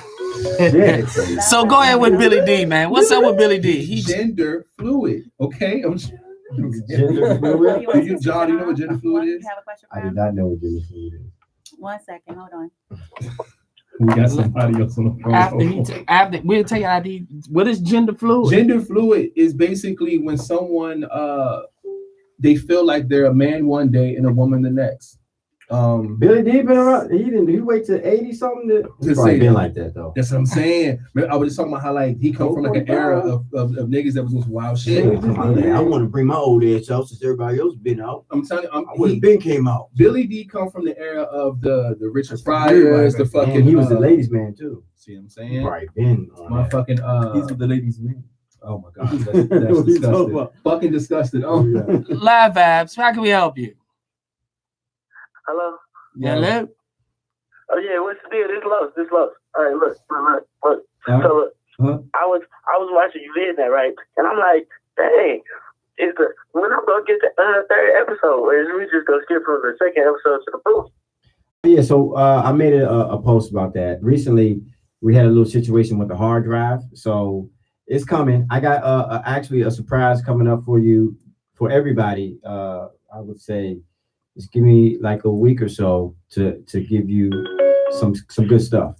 Shit. So go ahead with Billy D, man. What's up with Billy D? He's Gender fluid. Okay. Gender fluid? Do you, John, do you know what gender fluid You is? have a question for I did him? not know what gender fluid is. 1 second. Hold on. We got somebody else on the phone. After we'll tell you ID. What is gender fluid? Gender fluid is basically when someone they feel like they're a man one day and a woman the next. Billy D been around. He didn't. He wait till 80 something to say been that. like that though. That's what I'm saying. I was just talking about how like he come from like an era of niggas that was some wild shit. I want to bring my old ass out since everybody else been out. I'm telling you, I would have been came out. Billy D come from the era of the Richard Pryors, the fucking. And he was the ladies' man too. See what I'm saying? Right, been on my that. fucking He's with the ladies' man. Oh my god, that's disgusting. Fucking disgusting. Oh yeah. Live Vibes, how can we help you? Hello? Hello? Oh yeah, what's the deal? This Los. All right, look. So look, I was watching you did that, right? And I'm like, dang, when I'm gonna get the third episode, or is we just gonna skip from the second episode to the booth? Yeah, so I made a post about that. Recently, we had a little situation with the hard drive, so it's coming. I got actually a surprise coming up for you, for everybody. I would say, just give me like a week or so to give you some good stuff.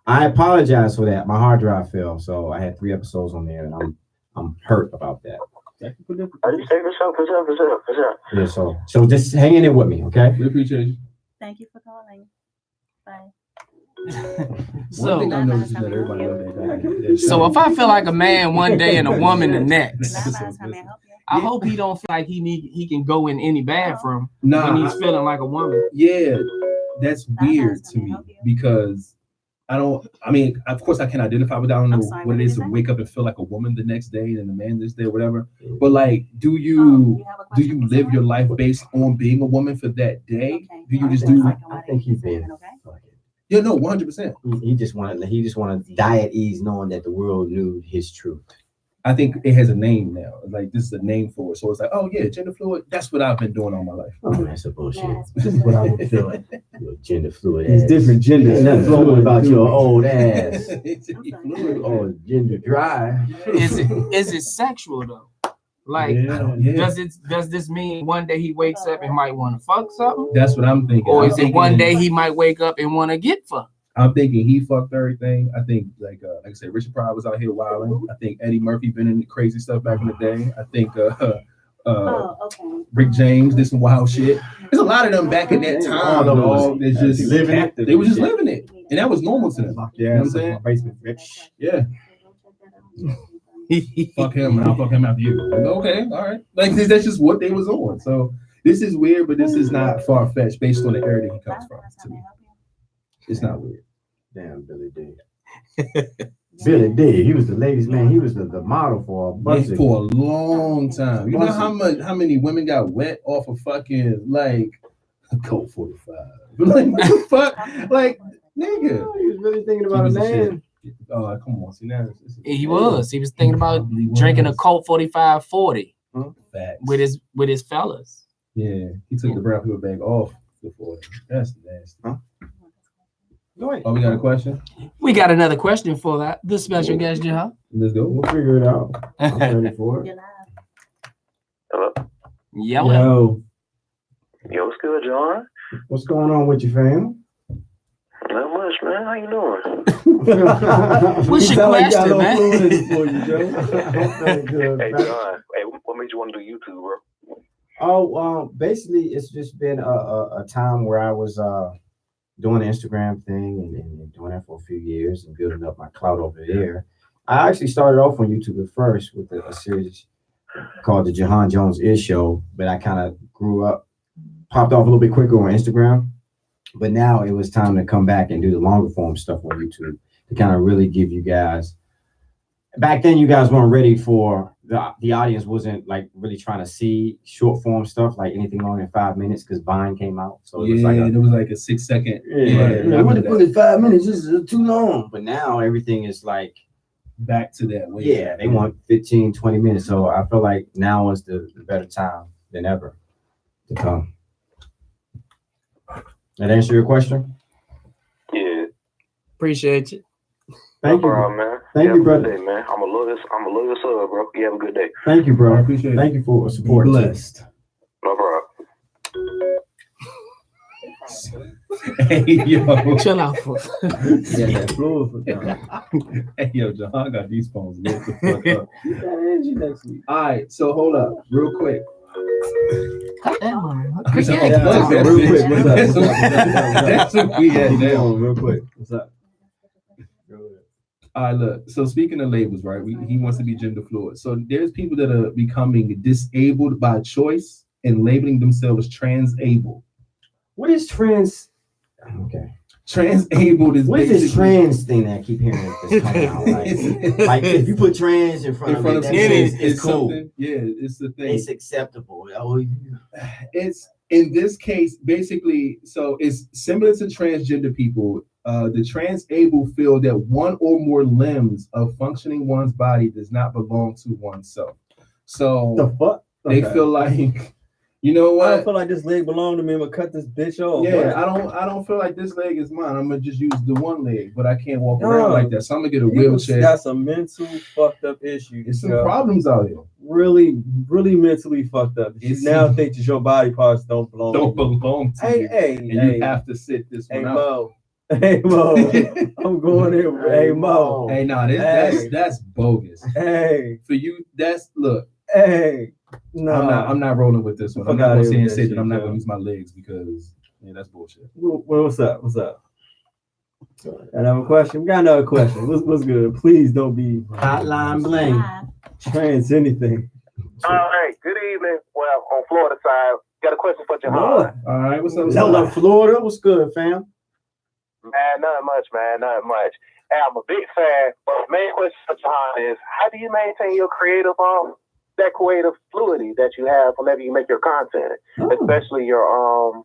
I apologize for that. My hard drive fell, so I had 3 episodes on there, and I'm hurt about that. Are you saying for sure? Yeah, so just hang in there with me, okay? We appreciate you. Thank you for calling. Bye. So, one thing I noticed is that everybody knows that. So if I feel like a man one day and a woman the next, How may I help you? I hope he don't feel like he can go in any bathroom Nah, when he's feeling like a woman. Yeah, that's weird to me because I mean, of course I can identify with that. I don't know what it is to wake up and feel like a woman the next day and a man this day or whatever. But like, do you live your life based on being a woman for that day? Do you just do? I think he's been. Yeah, no, 100%. He just wanted to die at ease, knowing that the world knew his truth. I think it has a name now. Like this is a name for it. So it's like, oh yeah, gender fluid. That's what I've been doing all my life. Oh, that's a bullshit. This is what I've been feeling. You're gender fluid. He's different genders. Nothing fluid about your old ass. Fluid. Oh, gender dry. Is it sexual though? Like, does this mean one day he wakes up and might want to fuck something? That's what I'm thinking. Or is it one day he might wake up and want to get fucked? I'm thinking he fucked everything. I think like I said, Richard Pryor was out here wilding. I think Eddie Murphy been in crazy stuff back in the day. I think Rick James did some wild shit. There's a lot of them back in that time. They just living it. They were just living it, and that was normal to them. Yeah, you know what I'm saying? Basement, bitch. Yeah. Fuck him, and I'll fuck him after you. Okay, all right. Like that's just what they was on. So this is weird, but this is not far fetched based on the area that he comes from. To me, it's not weird. Damn, Billy D. Billy D. He was the ladies' man. He was the model for a bunch for a long time. You know how many women got wet off of fucking like Colt 45? Like what the fuck? Like nigga, he was really thinking about a man. Oh, come on, see now. He was thinking about drinking a Colt 45 40 with his fellas. Yeah, he took the brown paper bag off before. That's nasty. Huh? Oh, we got a question? We got another question for the special guest, Juhahn. Let's go. We'll figure it out. I'm ready for it. Hello? Yo, what's good, John? What's going on with you, fam? Not much, man. How you doing? What's your question, man? Hey, John. Hey, what made you want to do YouTube, bro? Oh, basically, it's just been a time where I was doing the Instagram thing and doing that for a few years and building up my clout over there. I actually started off on YouTube at first with a series called the Juhahn Jones Is Show, but I kind of popped off a little bit quicker on Instagram. But now it was time to come back and do the longer form stuff on YouTube to kind of really give you guys. Back then, you guys weren't ready for the audience wasn't like really trying to see short form stuff like anything longer than 5 minutes because Vine came out. So it was like a 6 second. I want to put it 5 minutes. This is too long. But now everything is like back to that way. Yeah, they want 15, 20 minutes. So I feel like now is the better time than ever to come. That answer your question? Yeah. Appreciate you. Thank you, problem, man. Thank you, brother. Day, man. I'm a loyal sub, bro. You have a good day. Thank you, bro. I appreciate it. Thank you for supporting. Blessed. No problem. Hey, yo. Chill out, for Yeah, that fluid for them. Hey, yo, Juhahn got these phones lit the fuck up. Keep that energy next week. All right, so hold up, real quick. cut that one. So, Yeah, that's real it. quick, what's up? That's what we had Keep now. going real quick. What's up? All right, look. So speaking of labels, right? He wants to be gender fluid. So there's people that are becoming disabled by choice and labeling themselves transable. What is trans? Okay. Transabled is What is this basically- trans thing that I keep hearing that's coming out? Like if you put trans in front of it, that means it's cool. something. Yeah, it's the thing. It's acceptable. Oh, It's in this case basically. So it's similar to transgender people. The transable feel that one or more limbs of functioning one's body does not belong to oneself. So The fuck? they feel like, you know I don't what? feel like this leg belonged to me. I'm gonna cut this bitch off. Yeah, What? I don't feel like this leg is mine. I'm gonna just use the one leg, but I can't walk No. around like that. So I'm gonna get a You wheelchair. got some mental fucked up issues. There's some yo. problems out here. Really, really mentally fucked up. You It's- now think that your body parts don't belong. Don't to you. belong to Hey, you, hey, and hey, you have to sit this hey, one out. Mo. Hey, Mo. I'm going in. Hey, Mo. Hey, nah, Hey. that's bogus. Hey, For you, that's look. hey. No, I'm not rolling with this one. I'm Fuck not outta gonna here say and with say that that I'm shit, not yo. gonna use my legs because that's bullshit. What's up? What's up? Another question. We got another question. What's good? Please don't be hotline bling. trans anything. All right, good evening. Well, on Florida side, got a question for Juhahn. All right, what's up? What's Hello, up? Florida. What's good, fam? Man, not much, man, not much. Hey, I'm a big fan, but the main question for Juhahn is, how do you maintain your creative fluidity that you have whenever you make your content, especially your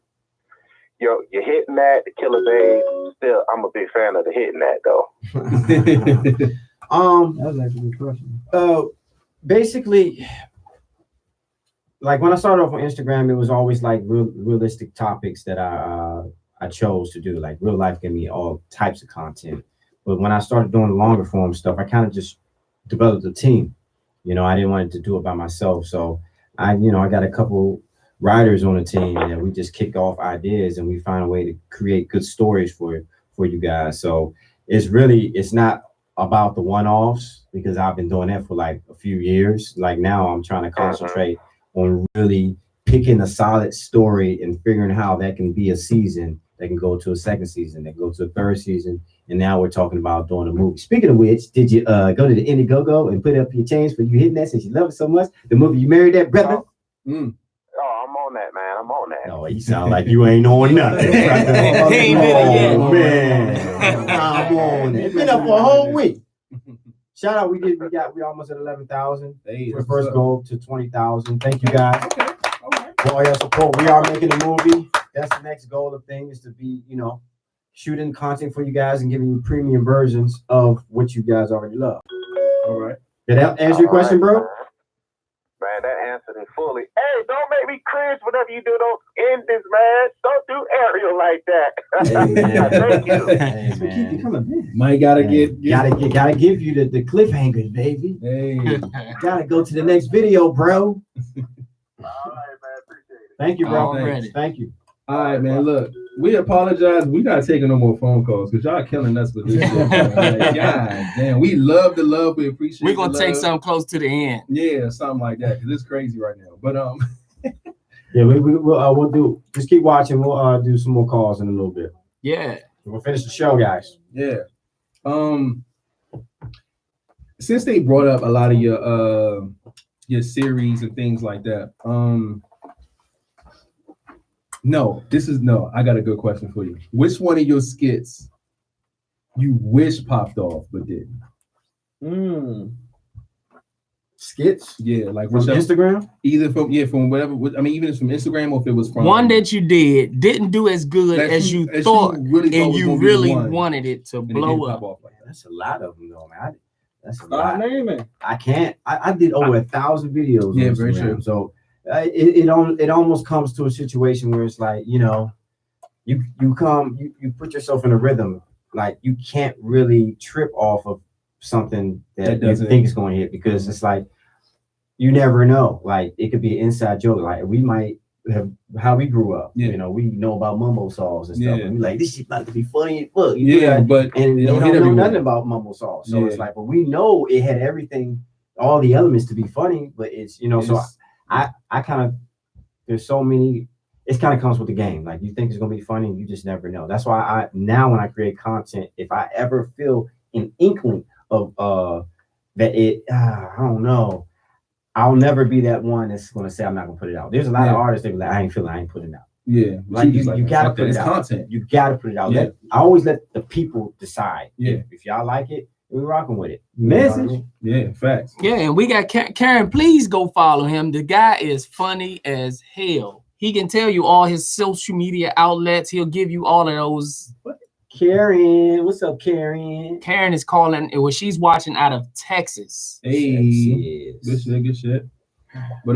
hitting that, the Killer Babe. Still, I'm a big fan of the hitting that though. That was actually a good question. Basically, like when I started off on Instagram, it was always like realistic topics that I chose to do. Like real life gave me all types of content. But when I started doing the longer form stuff, I kind of just developed a team. You know, I didn't want to do it by myself. So I got a couple writers on the team that we just kick off ideas and we find a way to create good stories for you guys. So it's not about the one-offs because I've been doing that for like a few years. Like now I'm trying to concentrate on really picking a solid story and figuring how that can be a season that can go to a second season, that go to a third season. And now we're talking about doing a movie. Speaking of which, did you go to the Indiegogo and put up your change for you hitting that since you love it so much? The movie You Married That Brother? Oh, I'm on that, man. I'm on that. No, you sound like you ain't on nothing. He ain't did it yet. Oh, man. I'm on it. It's been up for a whole week. Shout out, we almost at 11,000. Hey, The that's first what's up. goal to 20,000. Thank you guys Okay, all right. for all your support. We are making a movie. That's the next goal of things, to be, shooting content for you guys and giving you premium versions of what you guys already love. All right. Did that answer your question, bro? Man, that answered it fully. Hey, don't make me cringe whenever you do. Don't end this, man. Don't do Ariel like that. Hey, man. Thank you. Hey, So keep you man. coming, man. Might gotta Hey, get. gotta give you the cliffhangers, baby. Hey. Gotta go to the next video, bro. All right, man. Appreciate it. Thank you, bro. Already. Thank you. All right, man. Look, we apologize. We not taking no more phone calls because y'all killing us with this shit. Man. Like, God damn, we love the love. We appreciate. We're gonna the take love. something close to the end. Yeah, something like that because it's crazy right now. But Yeah, we'll do. Just keep watching. We'll do some more calls in a little bit. Yeah. We'll finish the show, guys. yeah. Since they brought up a lot of your series and things like that, I got a good question for you. Which one of your skits you wish popped off but didn't? Skits Yeah, like from whichever- Instagram. either from whatever. I mean, even if it's from Instagram or if it was from One that you didn't do as good that as you as thought, really thought and was you gonna be the really one, wanted it to and it blow didn't up. pop off like that. That's a lot of them, though, man. That's a Start lot. naming. I can't. I did over 1,000 videos. Yeah, on very Instagram. true. So it almost comes to a situation where it's like, you put yourself in a rhythm. Like you can't really trip off of something that you doesn't- think is going to hit because it's like you never know. Like it could be an inside joke. Like we might how we grew up. Yeah. You know, we know about mumbo sauce and stuff. Yeah. And we like, this shit about to be funny as fuck. You Yeah, know, but and they they don't don't hit know everywhere. nothing about mumbo sauce. So it's Yeah. like, but we know it had everything, all the elements to be funny, but it's, you know, so I kind of, there's so many, it kind of comes with the game. Like you think it's gonna be funny, you just never know. That's why now when I create content, if I ever feel an inkling of that I don't know, I'll never be that one that's gonna say I'm not gonna put it out. There's a lot of artists that be like, I ain't putting it out. Yeah, like you gotta put it out. Content. You gotta put it out. Yeah. I always let the people decide. Yeah. If y'all like it, we rocking with it. Message. You know what I mean? Yeah, facts. Yeah, and we got Karen. Please go follow him. The guy is funny as hell. He can tell you all his social media outlets. He'll give you all of those. Karen, what's up, Karen? Karen is calling. Well, she's watching out of Texas. Hey, good shit. But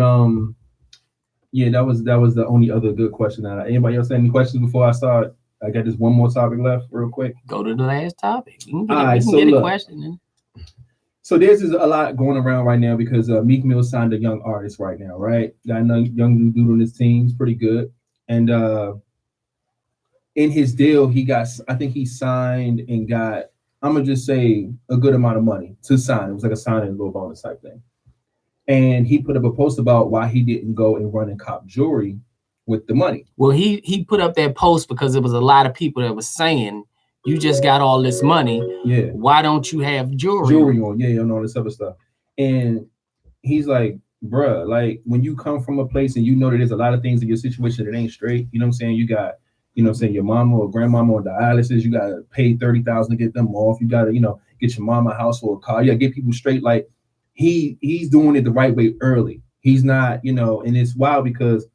yeah, that was the only other good question. Anybody else have any questions before I start? I got just one more topic left, real quick. Go to the last topic. You can get, All right, you can so get look. a question in. So there's a lot going around right now because Meek Mill signed a young artist right now, right? Got a young dude on his team. He's pretty good. And in his deal, I think he signed and got, I'm going to just say, a good amount of money to sign. It was like a signing little bonus type thing. And he put up a post about why he didn't go and run and cop jewelry with the money. Well, he put up that post because there was a lot of people that was saying, you just got all this money. Yeah. Why don't you have jewelry? Jewelry on, yeah, and all this other stuff. And he's like, bruh, like when you come from a place and you know that there's a lot of things in your situation that ain't straight, you know what I'm saying? You got, you know what I'm saying, your mama or grandmama on dialysis, you gotta pay $30,000 to get them off. You gotta, get your mama a house or a car. You gotta get people straight. Like he's doing it the right way early. He's not, and it's wild because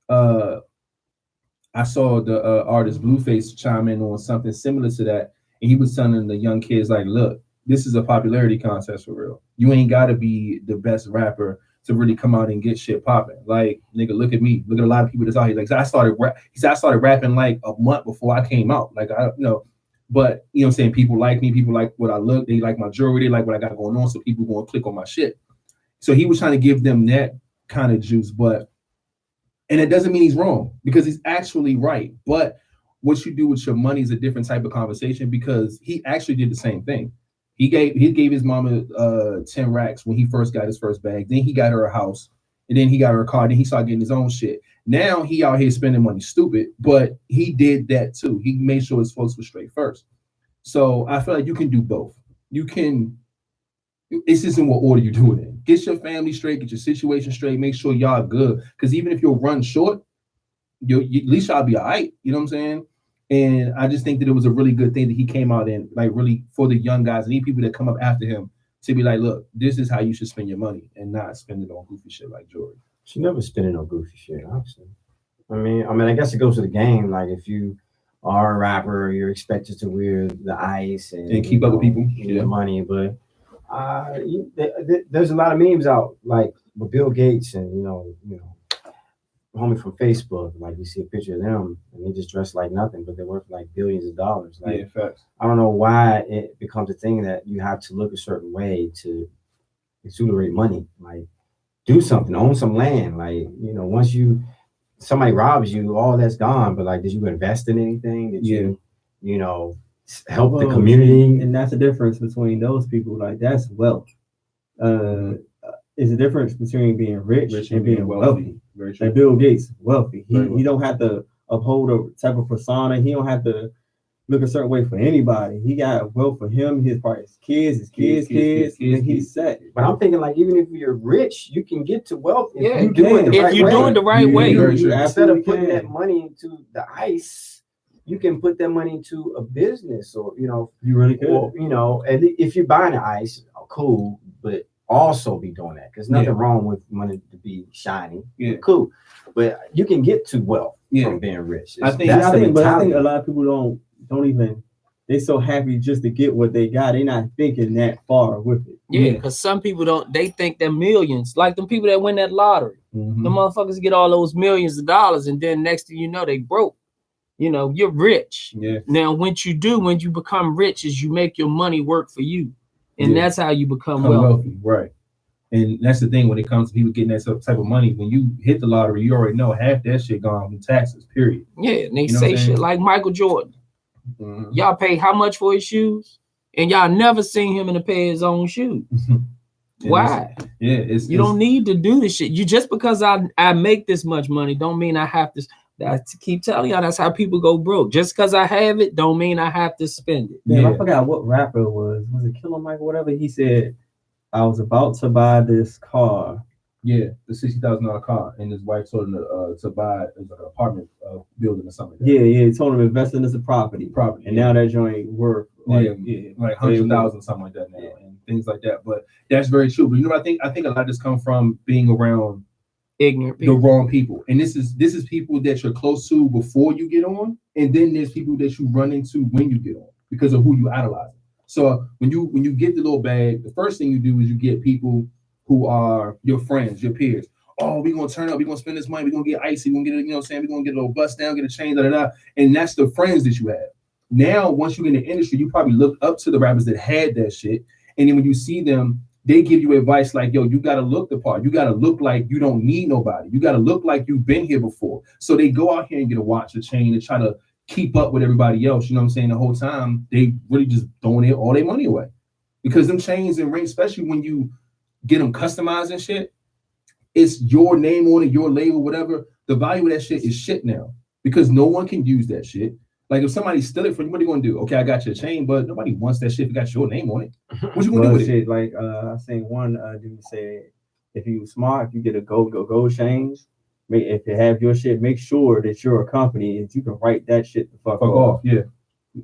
I saw the artist Blueface chime in on something similar to that. And he was telling the young kids, like, look, this is a popularity contest for real. You ain't got to be the best rapper to really come out and get shit popping. Like, nigga, look at me. Look at a lot of people that's out here. Like, I started rapping like a month before I came out. Like, but you know what I'm saying? People like me. People like what I look. They like my jewelry. They like what I got going on. So people going to click on my shit. So he was trying to give them that kind of juice, and it doesn't mean he's wrong because he's actually right. But what you do with your money is a different type of conversation because he actually did the same thing. He gave his mama 10 racks when he first got his first bag. Then he got her a house, and then he got her a car. Then he started getting his own shit. Now he out here spending money stupid, but he did that too. He made sure his folks were straight first. So I feel like you can do both. It's just in what order you do it in. Get your family straight, get your situation straight, make sure y'all good. Because even if you'll run short, at least y'all be all right. You know what I'm saying? And I just think that it was a really good thing that he came out and like really for the young guys and any people that come up after him to be like, look, this is how you should spend your money and not spend it on goofy shit like jewelry. She never spending on goofy shit, obviously. I mean, I guess it goes to the game. Like if you are a rapper, you're expected to wear the ice and keep up with people, the money, but there's a lot of memes out like with Bill Gates and you know, homie from Facebook. Like you see a picture of them and they just dress like nothing, but they're worth like billions of dollars. Like, yeah, facts. I don't know why it becomes a thing that you have to look a certain way to exuberate money. Like do something, own some land. Like once somebody robs you, all that's gone. But like, did you invest in anything? Did you help the community? And that's the difference between those people. Like that's wealth. Is the difference between being rich and being wealthy. Very true. Like Bill Gates, wealthy. He don't have to uphold a type of persona. He don't have to look a certain way for anybody. He got wealth for him, his kids, and he's set. But I'm thinking like even if you're rich, you can get to wealth if Yeah, you do it the right if you're way. doing the right way. Instead of putting that money into the ice, you can put that money into a business or you really could. Or, and if you're buying the ice, cool, but also be doing that because nothing wrong with money to be shiny. Yeah, cool, but you can get to wealth from being rich. I think a lot of people don't even. They're so happy just to get what they got. They're not thinking that far with it. Yeah, because some people don't. They think they're millions, like them people that win that lottery. Mm-hmm. The motherfuckers get all those millions of dollars, and then next thing you know, they broke. You're rich. Yeah. Now, when you become rich, is you make your money work for you. And that's how you become wealthy. Right. And that's the thing when it comes to people getting that type of money. When you hit the lottery, you already know half that shit gone from taxes, period. Yeah, and they You know say what I'm shit saying? like Michael Jordan. Mhm. Y'all pay how much for his shoes? And y'all never seen him in a pair of his own shoes. Why? It's You don't need to do this shit. You just because I make this much money don't mean I have to. I keep telling y'all that's how people go broke. Just because I have it don't mean I have to spend it. Damn, I forgot what rapper it was. Was it Killer Mike or whatever? He said, I was about to buy this car. Yeah, the $60,000 car, and his wife told him to buy an apartment building or something. Yeah, he told him invest in this property, and now that joint worth like like 100,000, something like that now, and things like that. But that's very true. But you know what I think? I think a lot of this comes from being around ignorant people. The wrong people, and this is people that you're close to before you get on, and then there's people that you run into when you get on because of who you idolize. So when you get the little bag, the first thing you do is you get people who are your friends, your peers. Oh, we're gonna turn up, we're gonna spend this money, we're gonna get icy, we're gonna get it, you know what I'm saying? We're gonna get a little bust down, get a chain, and that's the friends that you have. Now, once you get in the industry, you probably look up to the rappers that had that shit. And then when you see them, they give you advice like, yo, you gotta look the part, you gotta look like you don't need nobody, you gotta look like you've been here before. So they go out here and get a watch, a chain, and try to keep up with everybody else, you know what I'm saying? The whole time they really just throwing all their money away. Because them chains and rings, especially when you get them customized and shit, it's your name on it, your label, whatever. The value of that shit is shit now because no one can use that shit. Like if somebody steal it from you, what are you gonna do? Okay, I got your chain, but nobody wants that shit if it got your name on it. What you gonna do with it? Like I seen one dude say, if you smart, if you get a gold chain, if you have your shit, make sure that you're a company and you can write that shit the fuck off. Yeah,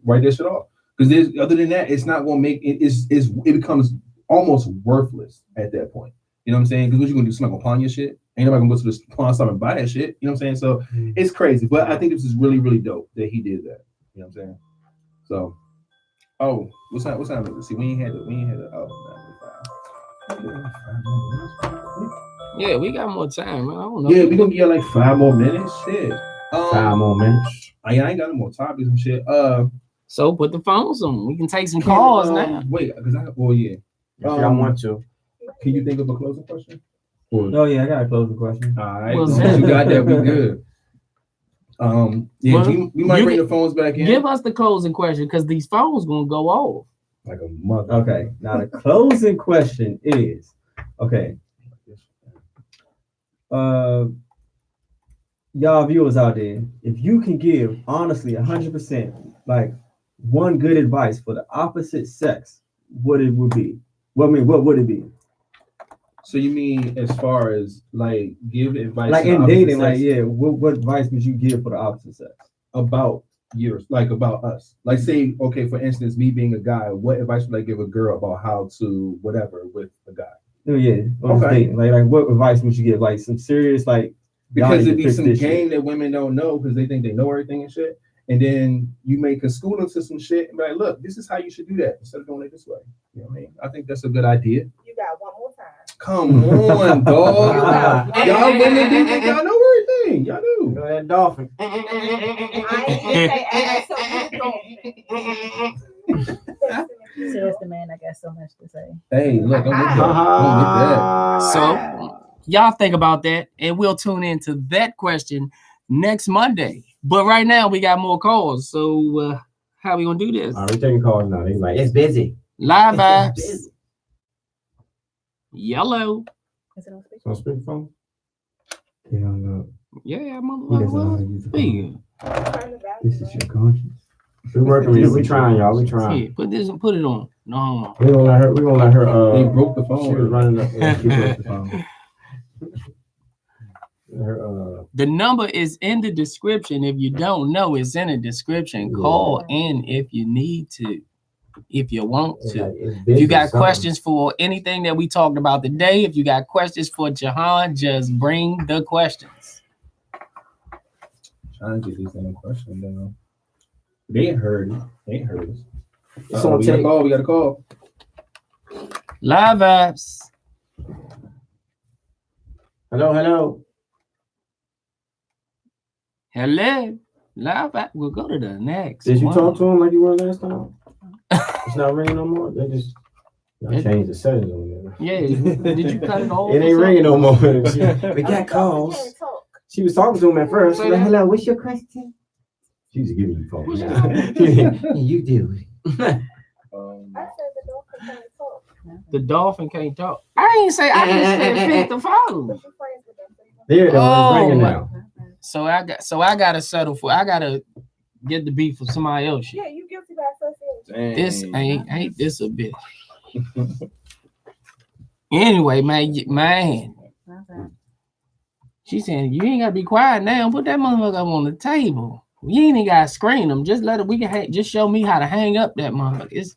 write that shit off. Because there's other than that, it's not gonna make it. It becomes almost worthless at that point. You know what I'm saying? Because what you gonna do? Somebody gonna pawn your shit? Ain't nobody gonna go to the pawn shop and buy that shit. You know what I'm saying? So it's crazy. But I think this is really, really dope that he did that. You know what I'm saying? So, oh, what's time? Let's see, we ain't had it. Yeah, we got more time. I don't know. Yeah, we gonna get like 5 more minutes. Shit. 5 more minutes. I ain't got no more topics and shit. So put the phones on. We can take some calls now. Wait, because yeah. If y'all want to. Can you think of a closing question? Oh yeah, I got a closing question. All right, you got that. We good. Yeah, well, we might bring the phones back in. Give us the closing question because these phones gonna go off like a mother. Okay, now the closing question is, okay, y'all viewers out there, if you can give honestly 100%, like one good advice for the opposite sex, what it would be? What would it be? So you mean as far as like give advice like in dating, like what advice would you give for the opposite sex? About yours, like about us. Like say, okay, for instance, me being a guy, what advice would I give a girl about how to whatever with a guy? Oh yeah, okay. Like what advice would you give? Like some serious like because it'd be some game shit that women don't know because they think they know everything and shit. And then you may school them to some shit and be like, look, this is how you should do that instead of doing it this way. You know what I mean? I think that's a good idea. You got one more time. Come on, dog. Y'all women do think y'all know everything. Y'all do. Go ahead, dolphin. I ain't Says the man, I got so much to say. Hey, look, I'm with that. So y'all think about that, and we'll tune into that question next Monday. But right now, we got more calls. So how we gonna do this? Are we taking calls now? He's like, it's busy. Live Vibes. Yellow. Is it on speaker? On speakerphone? Yeah, no. Yeah, He doesn't know how to use the phone. This is your conscience. We're working. We trying, y'all. We trying. Yeah, put it on. No. We gonna let her. They broke the phone. She was running up. She broke the phone. The number is in the description. If you don't know, it's in the description. Yeah. Call in if you need to, if you want to. If you got questions for anything that we talked about today, if you got questions for Juhahn, just bring the questions. Trying to get these damn questions down. They ain't heard it. They ain't heard us. So we got a call. Live Vibes. Hello. Live Vibes. We'll go to the next. Did you talk to him like you were last time? It's not ringing no more. They just I changed the settings on there. Yeah. Did you cut it off? It ain't ringing no more. We got Can't calls. talk. She was talking to him at first. Say She's like, that. hello, what's your question? She was giving you phone. You deal with it. I said the dolphin can't talk. The dolphin can't talk. I ain't say I just said fit the phone. But you're friends with them, so you There it is. Oh, It's ringing my- now. So I gotta settle for. I gotta get the beef for somebody else. yeah, you guilty by association. This ain't this a bitch. Anyway, man. She saying you ain't gotta be quiet now. Put that motherfucker up on the table. You ain't even gotta screen them. Just let it. We can just show me how to hang up that motherfucker. It's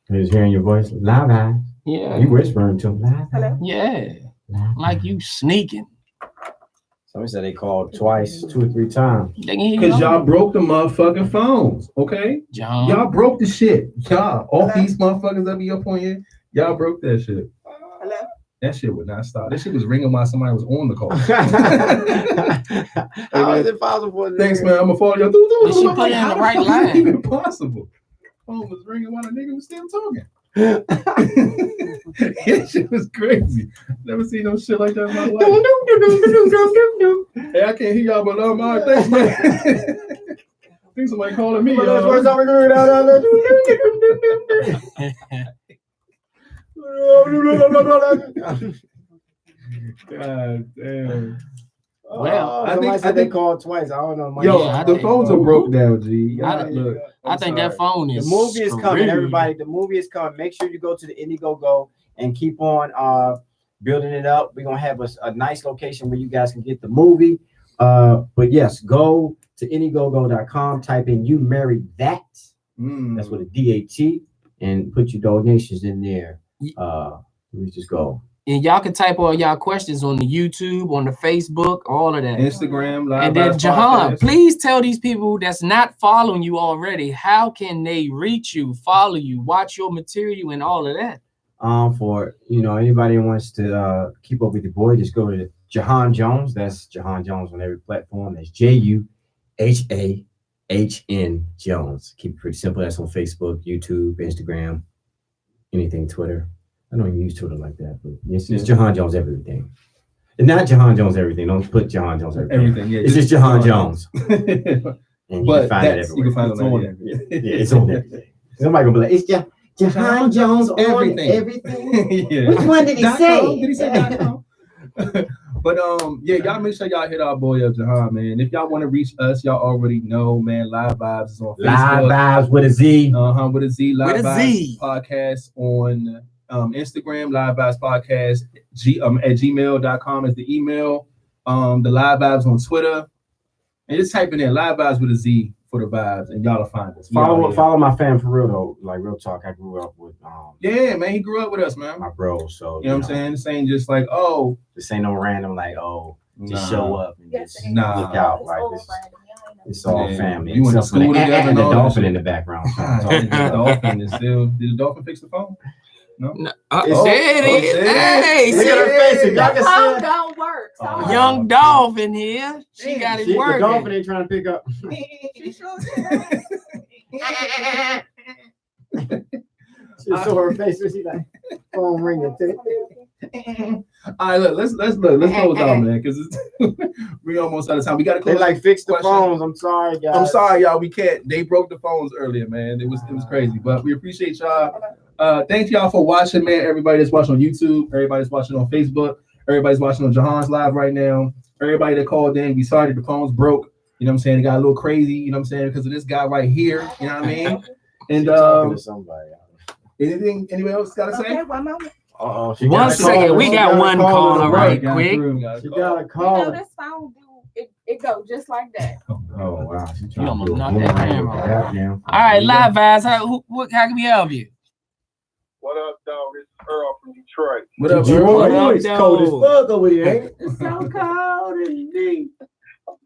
He's hearing your voice. Live eyes. yeah, You whispering to him. Live Hello? yeah. Live Like you sneaking. Somebody said they called twice, 2 or 3 times. They can hear you Because y'all on. broke the motherfucking phones, okay? John. Y'all broke the shit. Y'all, all these motherfuckers that be up on here, y'all broke that shit. Hello? That shit would not stop. That shit was ringing while somebody was on the call. How is it possible? Thanks, man. I'm gonna follow y'all. They should put it in How the right fuck is that line. even possible? Phone was ringing while the nigga was still talking. That shit was crazy. Never seen no shit like that in my life. Hey, I can't hear y'all, but all right, thanks, man. I think somebody calling me. God damn. Well, I I think- said they called twice. I don't know. Yo, Yeah, I the think- phones are broke down, G. I- Look, I think that phone The is movie is coming, screwed. everybody. The movie is coming. Make sure you go to the Indiegogo and keep on building it up. We're gonna have a nice location where you guys can get the movie. But yes, go to Indiegogo.com, type in "You Married That." That's with a DAT, and put your donations in there. We just go. And y'all can type all y'all questions on the YouTube, on the Facebook, all of that. Instagram, live. And then Juhahn, please tell these people that's not following you already, how can they reach you, follow you, watch your material, and all of that? For anybody who wants to keep up with your boy, just go to Juhahn Jones. That's Juhahn Jones on every platform. That's JUHAHN Jones. Keep it pretty simple. That's on Facebook, YouTube, Instagram, anything, Twitter. I don't even use Twitter like that, but it's Juhahn Jones everything. It's not Juhahn Jones everything. Don't put Juhahn Jones everything. Yeah, It's just Juhahn Jones. And you But can find it that's- everywhere. you can find It's it on on there. there. Yeah, it's on everything. Somebody gonna be like, it's Juhahn Jones on Everything. everything. Yeah. Which one did he .com? say? Did he say .com? But yeah, y'all make sure y'all hit our boy up, Juhahn, man. If y'all want to reach us, y'all already know, man. Live Vibes is on Live Facebook. Vibes with a Z. With a Z. Live With a Vibes Z. Podcast on Instagram. Live Vibes Podcast at gmail.com is the email. The Live Vibes on Twitter. And just type in there Live Vibes with a Z for the vibes, and y'all will find us. Follow my fam for real though. Like real talk. I grew up with Yeah, man, he grew up with us, man. my bro. So You know what I'm saying? This ain't just like, oh, This ain't no random like just show up and Yes, just it is. Nah. look out. It's Like all this, random. Y'all ain't know. it's all Yeah. family. You went to Except for school the, together and and the all that dolphin shit. in the background. the dolphin is still. Did the dolphin fix the phone? There it oh, is. there it Hey, is. Look at her face. If y'all The can phone see don't work. So Oh. young dolphin here. She got it the dolphin working. ain't trying to pick up. she sure did. She saw her face and she like phone ringing. All right, look, let's close out, man, because we almost out of time. We got to They close. like fix the Question. phones. I'm sorry, guys. I'm sorry, y'all. We can't. They broke the phones earlier, man. It was crazy, but we appreciate y'all. Thank y'all for watching, man. Everybody that's watching on YouTube, everybody's watching on Facebook, everybody's watching on Juhahn's live right now. Everybody that called in, we sorry that the phones broke. You know what I'm saying? It got a little crazy. You know what I'm saying? Because of this guy right here. You know what I mean? And talking to somebody. anybody else got to say? Okay, one moment. Uh-oh. One second, we got one caller right quick. She got a You call. know this phone do it go just like that. Oh wow. She You almost knocked that camera. All All right, live vibes. How can we help you? What up, dog? It's Earl from Detroit. What up, You bro? What up, it's cold as though? fuck over here, ain't it? It's so cold indeed.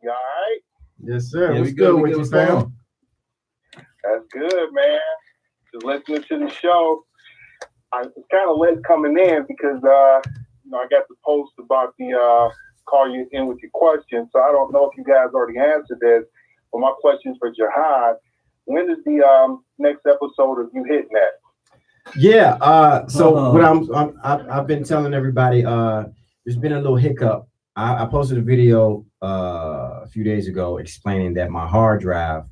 You all right? Yes, sir. Yeah, What's we good we with you, what's going fam? on? That's good, man. Just listening to the show. I was kind of late coming in because I got the post about the call you in with your questions. So I don't know if you guys already answered this, but my question is for Juhahn. When is the next episode of You Hitting That? Yeah. So what I've been telling everybody, there's been a little hiccup. I posted a video a few days ago explaining that my hard drive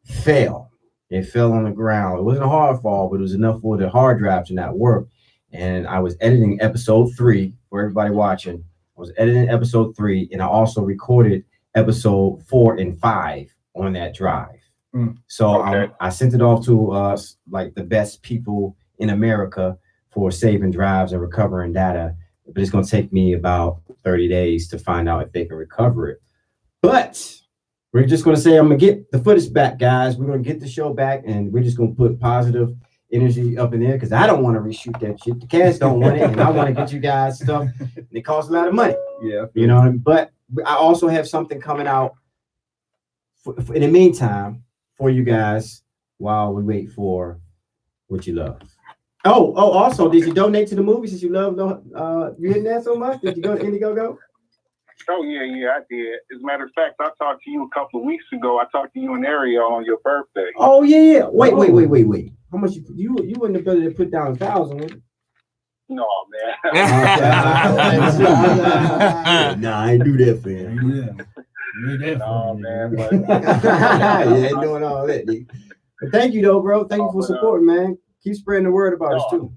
fell. It fell on the ground. It wasn't a hard fall, but it was enough for the hard drive to not work. And I was editing episode 3 for everybody watching. I was editing episode 3, and I also recorded episode 4 and 5 on that drive. So I sent it off to like the best people in America for saving drives and recovering data. But it's going to take me about 30 days to find out if they can recover it. But we're just going to say I'm going to get the footage back, guys. We're going to get the show back, and we're just going to put positive energy up in there because I don't want to reshoot that shit. The cats don't want it, and I want to get you guys stuff. And it costs a lot of money. Yeah. You know, but I also have something coming out in the meantime for you guys while we wait for What You Love. Oh, also, did you donate to the movie since you love you hitting that so much? Did you go to Indiegogo? Oh, yeah, I did. As a matter of fact, I talked to you a couple of weeks ago. I talked to you and Ariel on your birthday. Oh, yeah. Wait. How much you wouldn't have better to put down 1,000, would you? No, man. Nah, I ain't do that, fam. No, man. But You ain't doing all that, dude. But thank you, though, bro. Thank you for supporting, man. Keep spreading the word about us, too.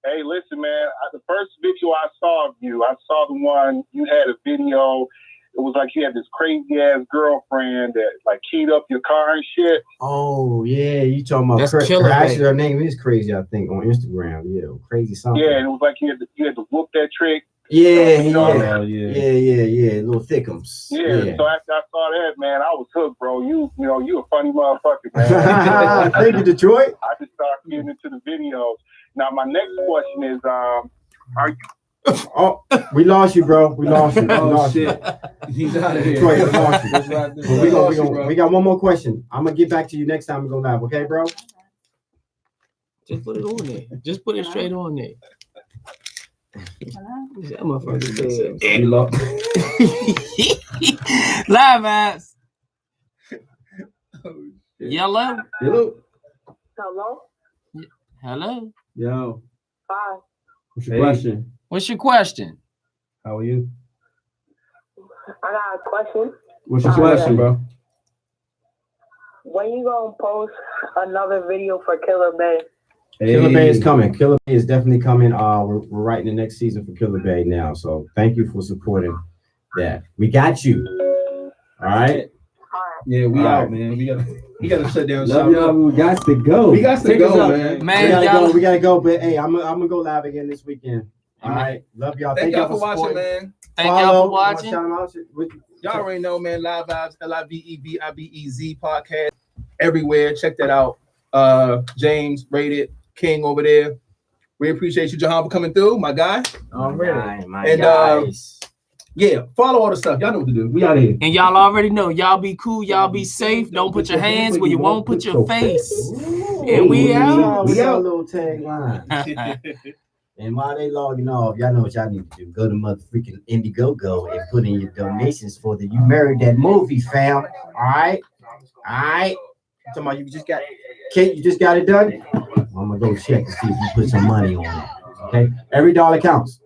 Hey, listen, man. The first video I saw of you, I saw the one you had a video. It was like you had this crazy ass girlfriend that like keyed up your car and shit. Oh yeah, you talking about? That's killer. Actually, her name is Crazy, I think, on Instagram. Yeah, Crazy something. Yeah, and it was like you had to whoop that trick. Yeah, You know, yeah, little thickums. Yeah, so after I saw that, man, I was hooked, bro. You a funny motherfucker, man. Thank you, Detroit. I just started getting into the videos. Now, my next question is, are you? Oh, we lost you, bro. We lost you. Shit. He's out of here. Detroit, we lost you. We got one more question. I'm gonna get back to you next time we go live, okay, bro? Just put it on there. Just put it straight on there. That motherfucker said. Live ass. Yellow. Hello. Yo. Hi. What's your question? What's your question? How are you? I got a question. What's your question, bro? When you gonna post another video for Killer Bay? Killer Bay is coming. Killer Bay is definitely coming. We're writing the next season for Killer Bay now. So thank you for supporting that. We got you. All right. Yeah, we out, man. We gotta shut down. Love y'all. We got to go. We got to go, man. We gotta go. But hey, I'm gonna go live again this weekend. All right. Love y'all. Thank y'all for watching, man. Thank y'all for watching. Y'all already know, man. Live Vibes, LiveVibez podcast everywhere. Check that out. James, Rated, King over there. We appreciate you, Juhahn, for coming through, my guy. Already. And yeah, follow all the stuff. Y'all know what to do. We out here. And y'all already know. Y'all be cool. Y'all be safe. Don't put your hands where you won't put your face. And we out. We got a little tagline. And while they logging off, y'all know what y'all need to do. Go to motherfucking Indiegogo and put in your donations for the You Married That Movie, fam. All right. I'm talking about you just got it done. I'm gonna go check to see if you put some money on it. Okay, every dollar counts.